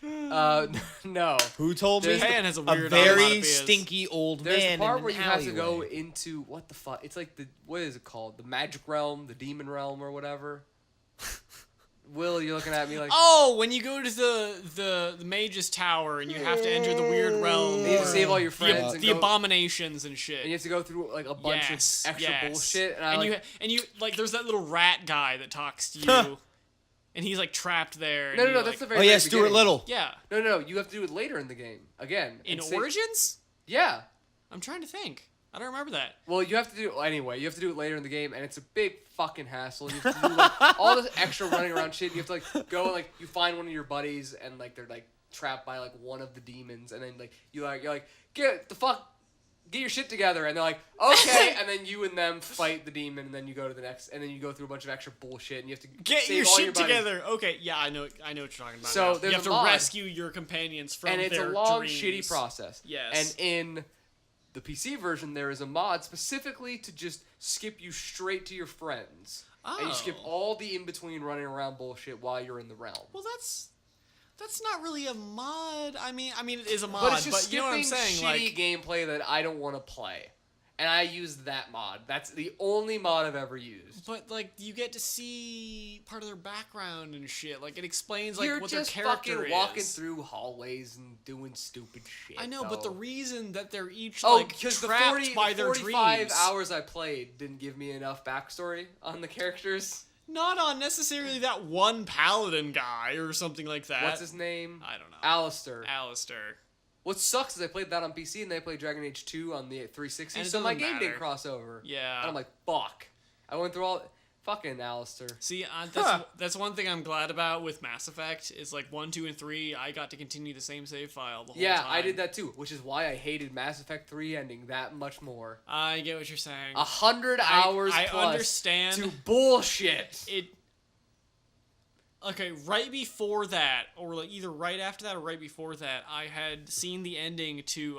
no. Who told me? Japan has a A weird very onomatopoeias. stinky old There's man a part in where an you have to go alleyway. into what the fuck? It's like what is it called? The magic realm, the demon realm, or whatever. Will, you're looking at me like Oh, when you go to the mage's tower and you have to enter the weird realm. you need to where save all your the, friends and the go, abominations and shit. and you have to go through like a bunch Yes, of extra yes. bullshit. And I like, you like there's that little rat guy that talks to you, and he's like trapped there. no, and no, you, that's the like, very. Oh yeah, very Stuart beginning. Little. yeah. No, you have to do it later in the game again. In and say- Origins, Yeah. I'm trying to think. I don't remember that. Well, you have to do anyway. You have to do it later in the game, and it's a big fucking hassle. You have to do like all this extra running around shit. You have to like go and like you find one of your buddies, and like they're like trapped by like one of the demons, and then like you're like get your shit together, and they're like okay, and then you and them fight the demon, and then you go to the next, and then you go through a bunch of extra bullshit, and you have to Get save your all shit buddies. together. Okay, yeah, I know what you're talking about. So now. there's you have a to mod. rescue your companions from And it's a their long, dreams. shitty process. Yes. And in the PC version, there is a mod specifically to just skip you straight to your friends. And you skip Oh. all the in-between running around bullshit while you're in the realm. Well, that's not really a mod. I mean, it is a mod, But it's just you know what I'm skipping saying? shitty Like, gameplay that I don't want to play. And I used that mod. That's the only mod I've ever used. but like, you get to see part of their background and shit. Like, it explains like You're what just their character fucking is. walking through hallways and doing stupid shit. I know, but the though. reason that they're each Oh, like because the trapped 40, by their 45 dreams, hours I played didn't give me enough backstory on the characters. not on necessarily that one paladin guy or something like that. What's his name? I don't know. Alistair. Alistair. What sucks is I played that on PC and they played Dragon Age 2 on the 360, And it so my doesn't game didn't matter. cross over. Yeah. And I'm like, fuck. I went through all... Fucking Alistair. See, Huh. that's one thing I'm glad about with Mass Effect is like 1, 2, and 3. I got to continue the same save file the whole Yeah, time. I did that too, which is why I hated Mass Effect 3 ending that much more. I get what you're saying. 100 hours I plus understand. to bullshit. It. Okay, right before that, or like either right after that or right before that, I had seen the ending to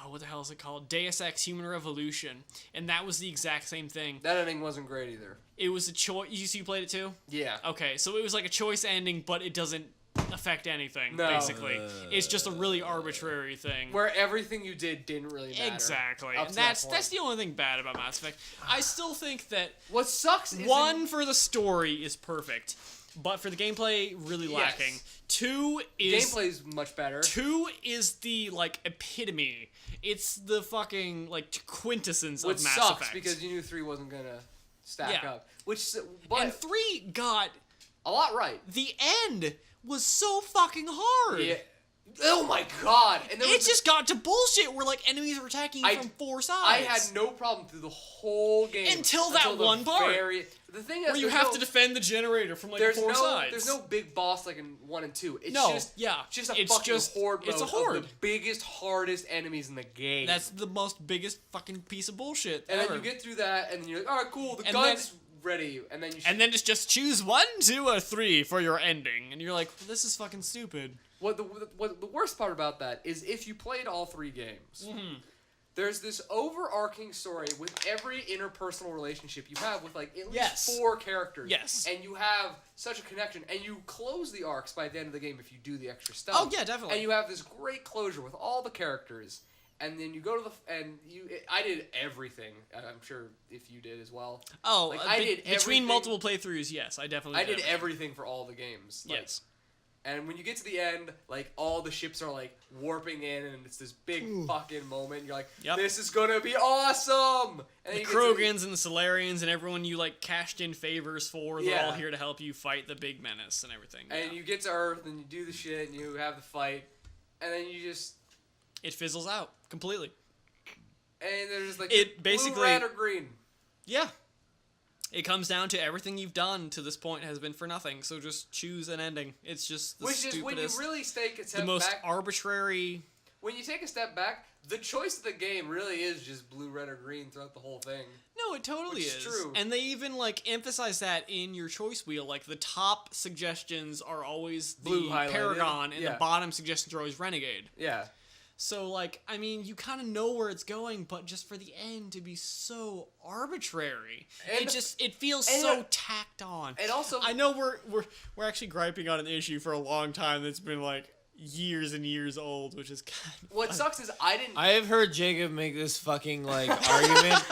what the hell is it called? Deus Ex: Human Revolution, and that was the exact same thing. That ending wasn't great either. It was a choice. You played it too? Yeah. Okay, so it was like a choice ending, but it doesn't affect anything. No. Basically, it's just a really arbitrary thing. Where everything you did didn't really matter. Exactly, Up and to that that's point. the only thing bad about Mass Effect. I still think that What sucks is... one for the story is perfect. but for the gameplay, really Yes. lacking. 2 is Gameplay's much better. 2 is the like epitome. It's the fucking like quintessence Which of Mass sucks Effect. because you knew 3 wasn't gonna stack Yeah. up. But and 3 got a lot right. the end was so fucking hard. Yeah. Oh my god! And there It was just got to bullshit where like enemies were attacking you from 4 sides. I had no problem through the whole game Until that the one part. The thing is, where you there's have no- to defend the generator from like there's 4 no, sides. There's no big boss like in 1 and 2. It's No, just yeah. just a It's fucking just- horde it's a mode horde. of the biggest, hardest enemies in the game. That's the most biggest fucking piece of bullshit and ever. then you get through that, and then you're like, all right, cool, the And gun's ready, and then you. and then just choose 1, 2, or 3 for your ending, and you're like, well, this is fucking stupid. What the worst part about that is if you played all 3 games, Mm-hmm. there's this overarching story with every interpersonal relationship you have with like at least Yes. 4 characters. Yes. And you have such a connection, and you close the arcs by the end of the game if you do the extra stuff. Oh, yeah, definitely. And you have this great closure with all the characters, and then you go to I did everything. I'm sure if you did as well. Oh, Like, I did between everything- multiple playthroughs, yes, I definitely I did everything. everything for all the games. Like, Yes. and when you get to the end, like, all the ships are, like, warping in, and it's this big fucking moment. And you're like, Yep. this is gonna be awesome! And The you get to the- Krogans and the Solarians and everyone you like cashed in favors for, they're Yeah. all here to help you fight the big menace and everything. and yeah. you get to Earth, and you do the shit, and you have the fight, and then you just... It fizzles out completely. And there's, like, It blue, basically- red, or green. Yeah. It comes down to everything you've done to this point has been for nothing, so just choose an ending. It's just the Which stupidest, is when you really take a the step most back... arbitrary. When you take a step back, the choice of the game really is just blue, red, or green throughout the whole thing. No, it totally Which is. is true. And they even like emphasize that in your choice wheel. Like the top suggestions are always the Blue highlighted. Paragon, and Yeah. the bottom suggestions are always Renegade. Yeah. So, like, I mean, you kind of know where it's going, but just for the end to be so arbitrary, And- it feels and- so tacked on. And also... I know we're actually griping on an issue for a long time that's been like years and years old, which is kind of What sucks is I didn't... I have heard Jacob make this fucking like argument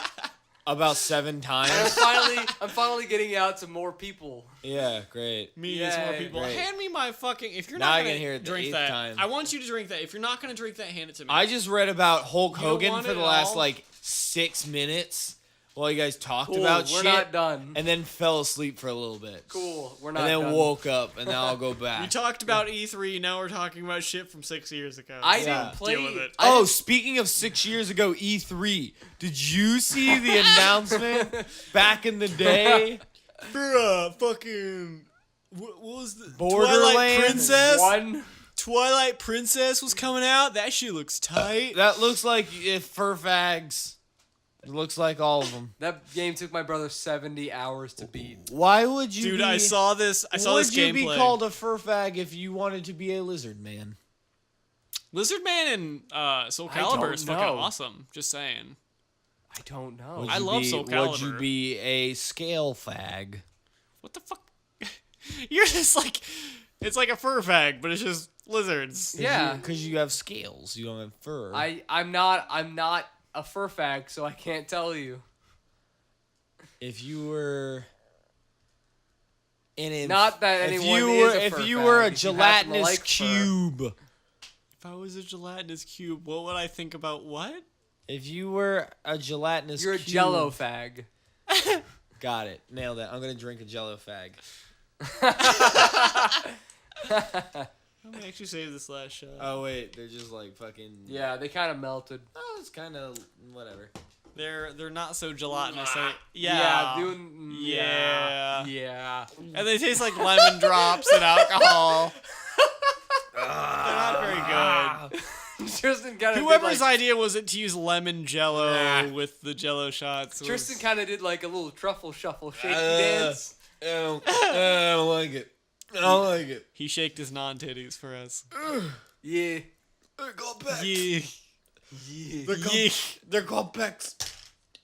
about 7 I'm times. finally getting out to more people. Yeah, great. me as more Yay. people. Great. Hand me my fucking. If you're Now not I gonna can hear it the drink 8th that, time. I want you to drink that. If you're not gonna drink that, hand it to me. I just read about Hulk You don't Hogan want for it the at last all? like 6 minutes while you guys talked Cool, about we're shit, not done. and then fell asleep for a little bit. Cool, we're not And then done. woke up, and now I'll go we back. talked about E3. Now we're talking about shit from 6 years ago. I Yeah. didn't play... Deal with it. I Oh, didn't- speaking of 6 years ago, E3. Did you see the announcement back in the day? Bruh, fucking. What was the Borderlands Twilight Princess? One... Twilight Princess was coming out. That shit looks tight. That looks like if fur fags. It looks like all of them. That game took my brother 70 hours to beat. Why would you Dude, be, I saw this. I saw would this you gameplay. be called a fur fag if you wanted to be a lizard man? Lizard Man and Soul I Calibur don't is fucking know. awesome. Just saying. I don't know. Would I you love be, Soul Would you Calibur. be a scale fag? What the fuck? You're just like, it's like a fur fag, but it's just lizards. Yeah. Because you have scales. You don't have fur. I'm not a fur fag, so I can't tell you. If you were Not that if anyone you is were a if fur you fag, were a if you happen to gelatinous like fur. cube. If I was a gelatinous cube, what would I think about what? If you were a gelatinous You're a cube. Jello fag. Got it. Nailed it. I'm gonna drink a Jello fag. I'm gonna actually save this last shot. Oh wait, they're just like fucking. Yeah, they kind of melted. Oh, it's kind of whatever. They're not so gelatinous. Yeah, Yeah. doing. Yeah. Yeah. And they taste like lemon drops and alcohol. They're not very good. Tristan kind of Whoever's idea was it to use lemon jello Nah. with the jello shots? Was... Tristan kind of did like a little truffle shuffle shaky Uh, dance. I don't like it. I don't like it. He shaked his non-titties for us. Yeah. They're called pecs. Yeah. Yeah. They're called, Yeah. they're called pecs.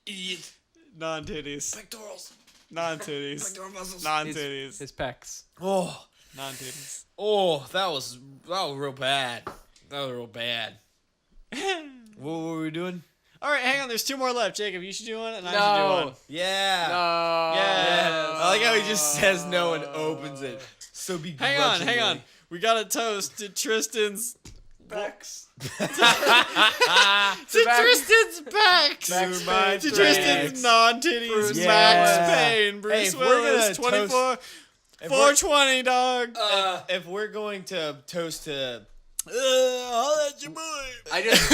Idiot. Non-titties. Pectorals. Non-titties. Pectoral muscles. Non-titties. His pecs. Oh, Non-titties. that was real bad. That was real bad. What were we doing? All right, hang on. There's 2 more left. Jacob, you should do one, and I should do one. Yeah. No. Yes. I like how he just says no and opens it. So Hang on. We got a toast to Tristan's. Bex. To Tristan's Bex. Max To my Payne. To Bex. Tristan's non-titties. Bruce Max Willis. Payne. Bruce Hey, if we're Willis. gonna 24. If we're- 420, dog. If we're going to toast to I'll let your boy. I just.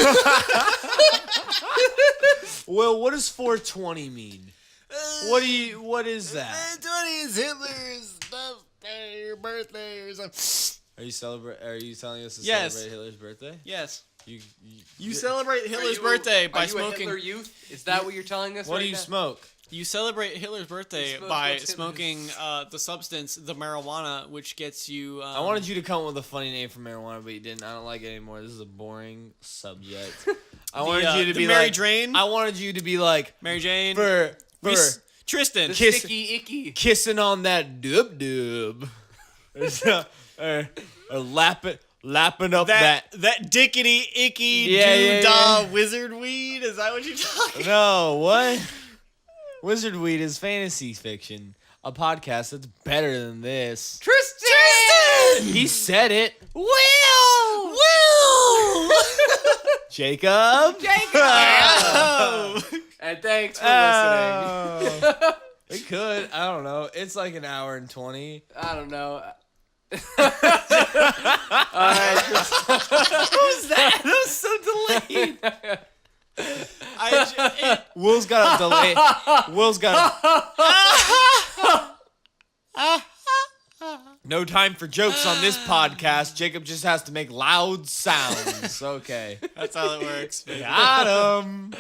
Will, what does 420 mean? What is that? 420 is Hitler's birthday or something. Are you telling us to Yes. celebrate Hitler's birthday? Yes. You celebrate Are Hitler's you- birthday are by you smoking. A Hitler youth? Is that what you're telling us? What right do you now? smoke? You celebrate Hitler's birthday You smoke by what's smoking the substance, the marijuana, which gets you. I wanted you to come up with a funny name for marijuana, but you didn't. I don't like it anymore. This is a boring subject. I wanted you to the be Mary like. Drain. I wanted you to be like Mary Jane. for Tristan. The Kiss- sticky icky. kissing on that dub. or lapping up that. that dickety icky Yeah, doo-dah wizard weed. Is that what you're talking? No, what? Wizard Weed is fantasy fiction. A podcast that's better than this. Tristan! He said it. Will. Jacob. Oh. And thanks for listening. Oh. We could. I don't know. It's like an hour and 20. I don't know. What was that? That was so delayed. Will's got a delay. Will's got no time for jokes on this podcast. Jacob just has to make loud sounds. Okay. That's how it works. Got him.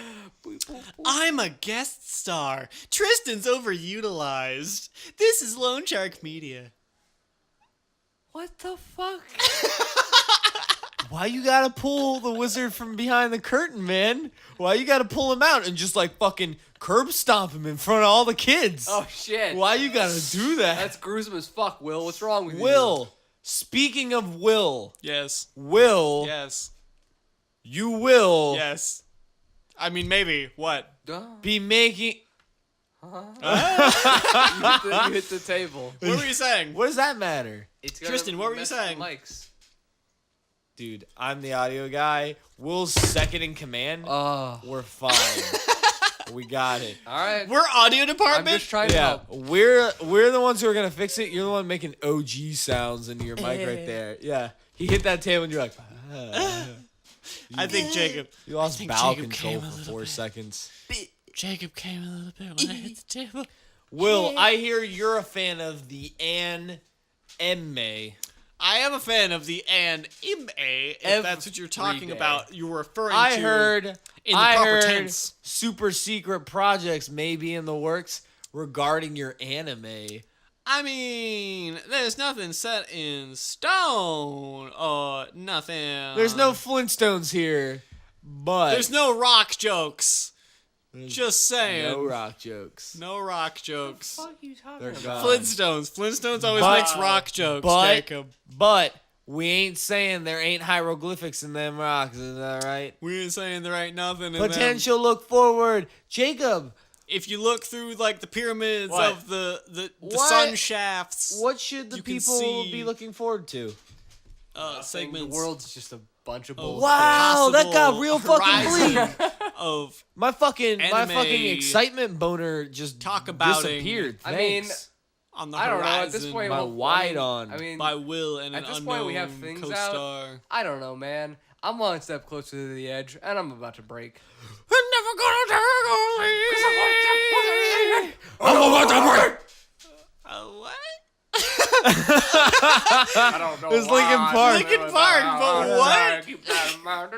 I'm a guest star. Tristan's overutilized. This is Lone Shark Media. What the fuck? Why you gotta pull the wizard from behind the curtain, man? Why you gotta pull him out and just like fucking curb stomp him in front of all the kids? Oh shit. Why you gotta do that? That's gruesome as fuck, Will. What's wrong with you? Will. Speaking of Will, Yes. Will, Yes. you will Yes. I mean, maybe. What? Duh. be making. You hit the table. What were you saying? What does that matter? It's gonna Tristan, what were you mess with the saying? Mics. Dude, I'm the audio guy. Will's second in command. Oh. We're fine. We got it. All right. We're audio I'm department? just trying to Yeah, help. we're the ones who are gonna fix it. You're the one making OG sounds into your mic right there. Yeah, he hit that table and you're like, I think Jacob. you lost think bowel Jacob control came a for little 4 bit. seconds. Jacob came a little bit when I hit the table. Will, I hear you're a fan of the Anne Emme. I am a fan of the anime, if that's what you're talking day. about. You're referring I to heard in the proper heard tense. super secret projects may be in the works regarding your anime. I mean, there's nothing set in stone or nothing. There's no Flintstones here, but There's no rock jokes. Just saying. no rock jokes. No rock jokes. What are you talking They're about? gone. Flintstones. Flintstones always But- makes rock jokes, but- Jacob. But we ain't saying there ain't hieroglyphics in them rocks, is that right? We ain't saying there ain't nothing in them. Potential look forward. Jacob, If you look through like the pyramids What? of the What? sun shafts, what should the You can people see- be looking forward to? The segments world's just a bunch of bullshit. Wow, that got possible real fucking horizon bleak. of My fucking Anime. excitement boner just Talk about disappeared. I mean, Thanks. on the I don't know. horizon At this point, My wide on. I mean, by Will and an At this unknown point, we have things co-star. I don't know, man. I'm one step closer to the edge, and I'm about to break. I'm never gonna take What? I don't know. It's Linkin why. Park. Linkin Park, but what? Keep that in mind.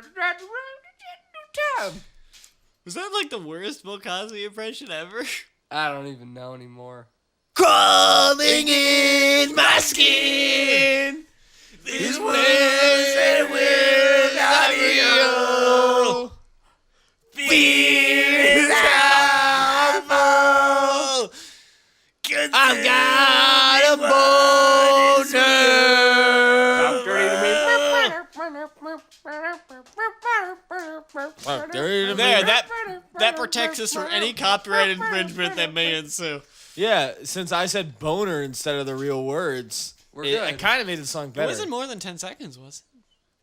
Was that like the worst Bill Cosby impression ever? I don't even know anymore. Crawling in my skin. This world that will not real. Fears powerful. I've got a boner. There, that protects us from any copyright infringement that may ensue. Yeah, since I said boner instead of the real words, We're it good. kind of made the song It better. wasn't more than 10 seconds, was it?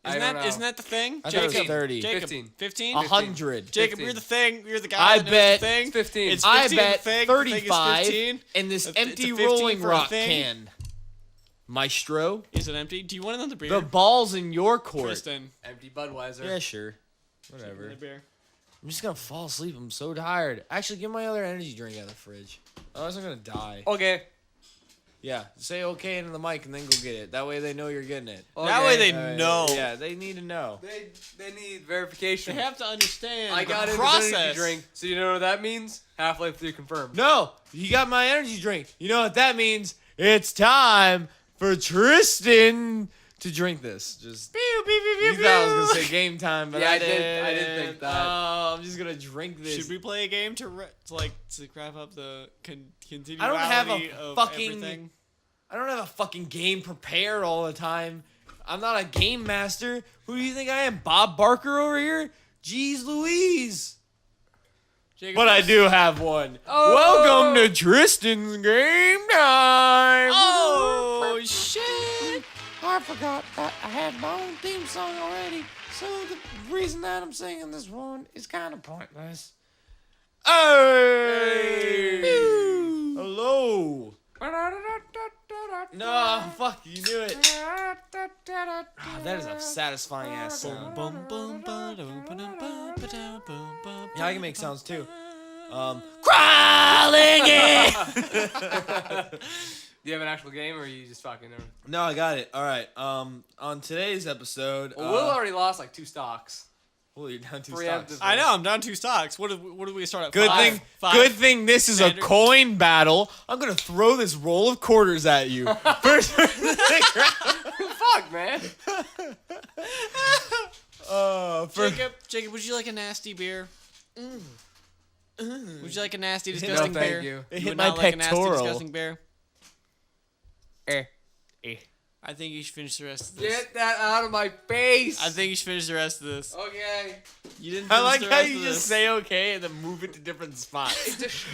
I don't know. Isn't that the thing? I thought it was Jacob, 30. Jacob, 15. 15? 100. Jacob, 15. you're the thing. You're the guy I that knows bet the thing. It's 15. It's I 15 bet the thing. The thing is 35 15. in this It's a empty 15 Rolling for a Rock thing. can. Maestro, Is it empty? Do you want another beer? the ball's in your court. Tristan. Empty Budweiser. Yeah, sure. Whatever. Another beer. I'm just gonna fall asleep. I'm so tired. Actually, get my other energy drink out of the fridge. Otherwise, I'm gonna die. Okay. Yeah, say okay into the mic and then go get it. That way they know you're getting it. That way they Alright, know. Yeah, they need to know. They need verification. They have to understand I got the an process. energy drink, so you know what that means? Half-Life 3 confirmed. No, you got my energy drink. You know what that means? It's time for Tristan to drink this. Just Pew, pew, pew, pew, you thought I was pew. gonna say game time, but Yeah, I I did didn't. think that. Oh, I'm just gonna drink this. Should we play a game to wrap up the continuality I don't have a of fucking- everything? I don't have a fucking game prepared all the time. I'm not a game master. Who do you think I am? Bob Barker over here? Jeez Louise. Jacob, But I who's- do have one. Oh. Welcome to Tristan's Game Time. Oh shit! I forgot that I had my own theme song already. So the reason that I'm singing this one is kind of pointless. Hey! Hello. No, fuck, you knew it. Ah, that is a satisfying ass sound. Bum, bum, ba, dum, ba, dum, ba, ba, dum, bum, ba, Yeah, I can make sounds too. Crawling in. Do you have an actual game, or are you just fucking? No, I got it. All right. On today's episode, Well, Will already lost like 2 stocks. well, you're down 2 Preemptive. stocks. I know, I'm down 2 stocks. What did we start at? Good Five? thing. Five? Good thing. This is Standard. a coin battle. I'm gonna throw this roll of quarters at you. First. Fuck, man. Jacob, would you like a nasty beer? Would you like a nasty, No, disgusting thank beer? you. It You hit would my not like a nasty, pectoral. disgusting beer? Eh. I think you should finish the rest of this. Get that out of my face. I think you should finish the rest of this. Okay. You didn't I finish like the how rest you of just this. say okay and then move it to different spots.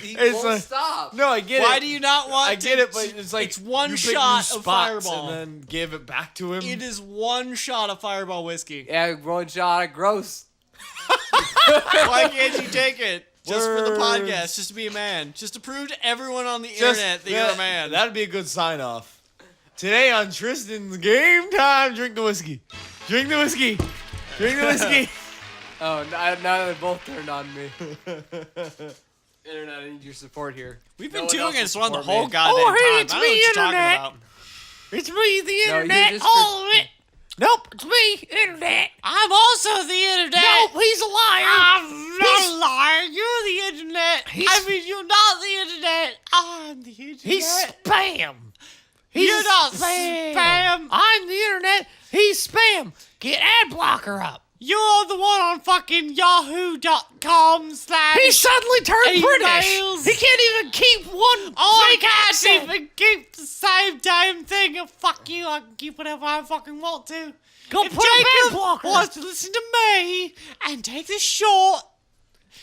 He It's won't like- stop. No, I get it. Why do you not want I to? get it, but it's like it's one you pick shot new of spots Fireball. and then give it back to him. It is one shot of Fireball whiskey. Yeah, one shot. Gross. Why can't you take it? Just for the Words. podcast, just to be a man. Just to prove to everyone on the internet that you're a man. That'd be a good sign off. Today on Tristan's Game Time, drink the whiskey. Drink the whiskey. Drink the whiskey. Oh, now they both turned on me. Internet, I need your support here. We've No been one doing else will this one the support whole me. goddamn Oh, hey, time. it's I don't me, know what you're internet. talking about. It's me, the No, you internet. just- All of it. Nope, it's me, internet. I'm also the internet. Nope, he's a liar. I'm not a liar. You're the internet. I mean, you're not the internet. I'm the internet. He's spam. He's You're not spam. spam. I'm the internet. He's spam. Get ad blocker up. You're the one on fucking yahoo.com/. He suddenly turned British. Emails. He can't even keep one I fake can't accent. even keep the same damn thing. Fuck you, I can keep whatever I fucking want to. Go If put up ad Jacob blocker. wants to listen to me and take the short,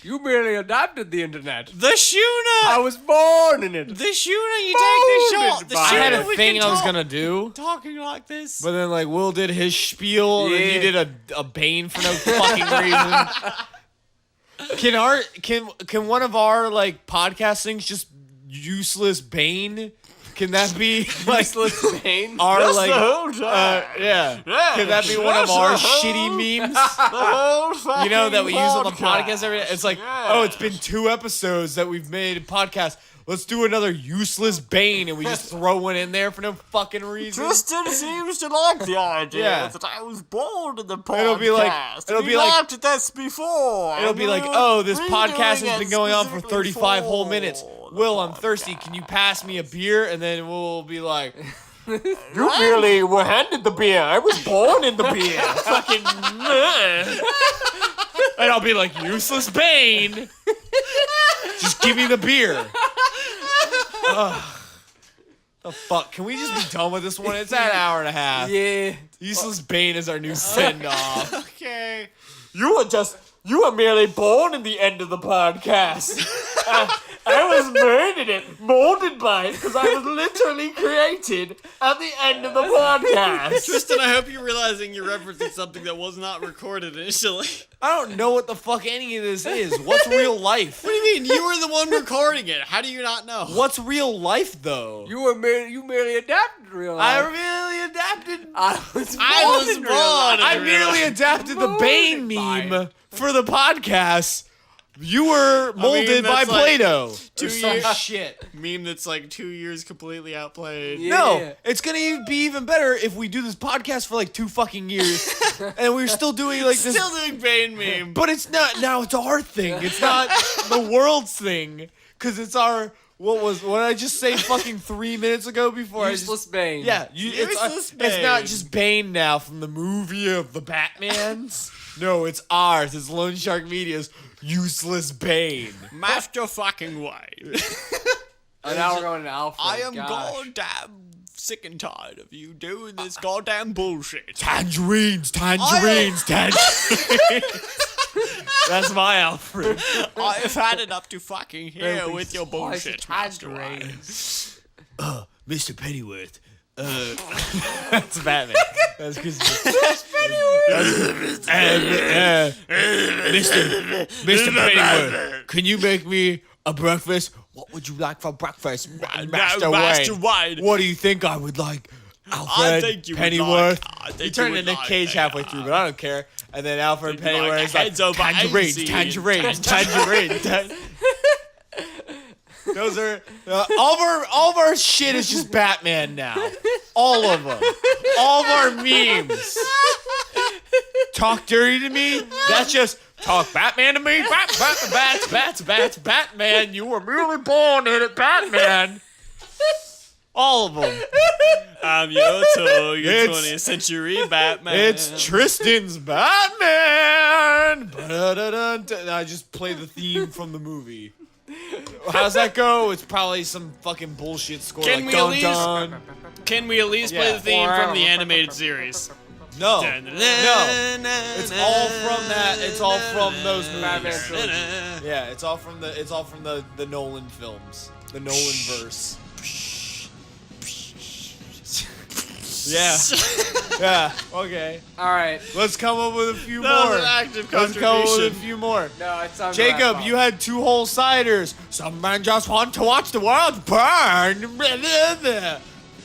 You merely adopted the internet. the I schooner, was born in it. the schooner, you take the short. The I I schooner had a we thing can I was talk- gonna do, talking like this. but then like Will did his spiel, and then Yeah. you did a Bane for no fucking reason. Can one of our like podcast things just useless Bane? Can that be like Useless Bane. our like time. yeah? Can that be one of our shitty memes? You know that we use on the podcast every day. It's like, oh, it's been 2 episodes that we've made a podcast. Let's do another useless Bane, and we just throw one in there for no fucking reason. Tristan seems to like the idea Yeah. that I was born in the podcast. It'll be like- it'll we be like- laughed at this before. It'll be like, and oh, this we're podcast redoing has it been going on for specifically 35 whole for minutes. the Will, I'm thirsty. podcast. Can you pass me a beer? And then we'll be like, You merely were handed the beer. I was born in the beer. Fucking. and I'll be like, useless Bane. Just give me the beer. Ugh. The fuck? Can we just be done with this one? It's at an hour and a half. Yeah. Useless Bane is our new send-off. Okay. You were merely born in the end of the podcast. I was made in it, molded by it, because I was literally created at the end of the podcast. Tristan, I hope you're realizing you're referencing something that was not recorded initially. I don't know what the fuck any of this is. What's real life? What do you mean? You were the one recording it. How do you not know? What's real life, though? You merely adapted to real I life. really adapted. I was I was born in real life. born. I merely adapted the Bane Molded by meme for the podcast. You were molded by that's like Play-Doh. 2 Or some years- shit. Meme that's like 2 years completely outplayed. Yeah. No, it's gonna be even better if we do this podcast for like 2 fucking years, and we're still doing like this. Still doing Bane meme. But it's not now. It's our thing. It's not the world's thing. Cause it's our. What did I just say? Fucking 3 minutes ago before Useless Bane. Yeah, Useless it's not Bane. just Bane now from the movie of the Batmans. No, it's ours. It's Lone Shark Media's Useless Bane. Master fucking Wayne. And now we're going to Alpha. I am Gosh. goddamn sick and tired of you doing this goddamn bullshit. Tangerines. That's my Alfred. I've had it up to fucking here Very with your slice bullshit, of Master tangerines. Wayne. Mr. Pennyworth. That's Batman. That's because Mr. Pennyworth. Can you make me a breakfast? What would you like for breakfast, Master Master Wayne? Wayne. What do you think I would like, Alfred think you would Pennyworth? like- I think He you turned would into Nick like Cage that. halfway through, but I don't care. And then Alfred Think you like Pennyworth is the like, heads over tangerines. Einstein." Those are all of our shit is just Batman now. All of them. All of our memes. Talk dirty to me. That's just talk Batman to me. Bats. Batman. You were merely born in it, Batman. All of them. I'm Yoto, your It's- 20th century Batman. It's Tristan's Batman. Ba-da-da-dun. I just play the theme from the movie. How's that go? It's probably some fucking bullshit score Can like we at dun least- dun. Can we at least play Yeah. the theme from the animated series? No. No. It's all from that. It's all from those Batman movies. trilogy. Yeah, it's all from the Nolan films. The Nolan verse. Yeah. Yeah. Okay. All right. Let's come up with a few That was more. an active Let's come up with a contribution. few more. No, it's time to wrap Jacob, up. you had 2 whole ciders. Some men just want to watch the world burn.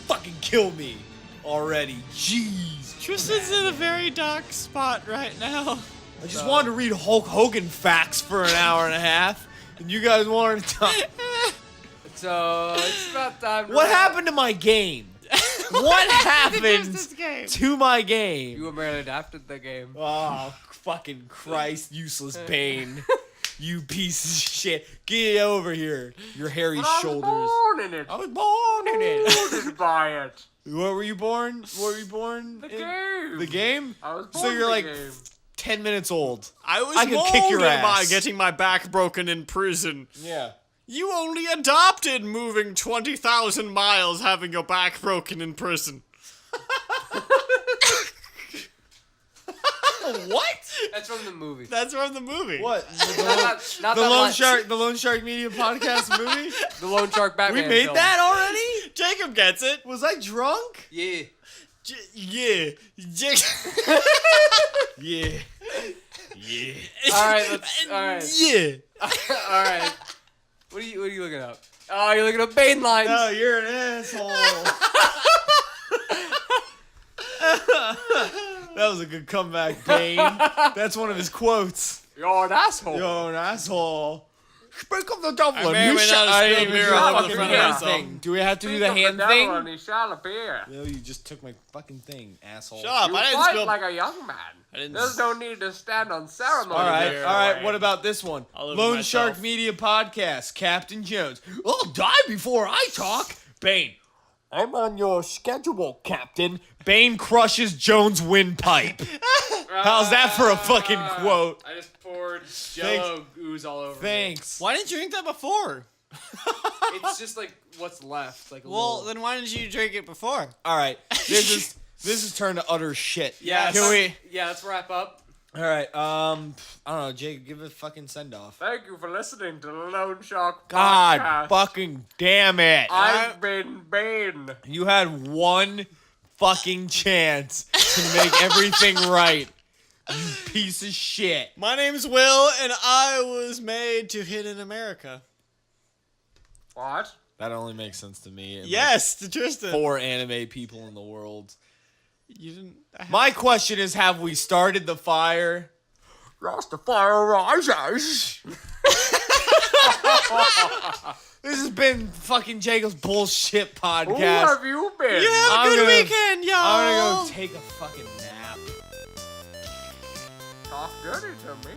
Fucking kill me already. Jeez. Tristan's in a very dark spot right now. I just wanted to read Hulk Hogan facts for an hour and a half, and you guys wanted to talk. So it's about time. To What wrap. happened to my game? What happened to my game? You were merely adapted the game. Oh, fucking Christ, useless Bane. You piece of shit. Get over here. Your hairy shoulders. Born in it. I was born in it. Molded by it. What were you born? What were you born? The in? game. The game? I was born So in you're the like game. 10 minutes old. I was I could kick your molded by ass. getting my back broken in prison. Yeah. You only adopted moving 20,000 miles having your back broken in prison. What? That's from the movie. That's from the movie. What? Not The that Lone much. Shark, the Lone Shark Media Podcast movie? The Lone Shark Batman. We made film. that already? Jacob gets it. Was I drunk? Yeah. Yeah. Yeah. Yeah. All right. All right. Yeah. All right. What are you looking up? Oh, you're looking up Bane lines. No, you're an asshole. That was a good comeback, Bane. That's one of his quotes. You're an asshole. You're an asshole. Break up the Dublin. I may or may not have I spilled didn't beer even do all the over the fucking front of hand myself. thing. Do we have to do Speak the of hand devil thing? and he shall appear. No, you just took my fucking thing, asshole. Shut up. You I didn't fight spill. like a young man. I didn't There's no need to stand on ceremony. All right, Beer all right. away. What about this one? All over Lone myself. Shark Media Podcast, Captain Jones. I'll die before I talk. Bane. I'm on your schedule, Captain. Bane crushes Jones' windpipe. How's that for a fucking quote? I just poured Jello ooze all over. Thanks. Why didn't you drink that before? It's just like what's left. Like a Well, little... then why didn't you drink it before? All right, this is turned to utter shit. Yeah, Can we? Yeah, let's wrap up. All right. I don't know, Jake. Give it a fucking send off. Thank you for listening to the Lone Shark God Podcast. fucking damn it! I've been Ben. You had one fucking chance to make everything right. You piece of shit. My name's Will, and I was made to hit in America. What? That only makes sense to me. and Yes, to Tristan. like 4 anime people in the world. You didn't. My question is, have we started the fire? Rastafari rises. This has been fucking Jacob's bullshit Who podcast. have you been? You have a I'm good gonna- weekend, y'all. I'm gonna go take a fucking nap. Talk dirty to me.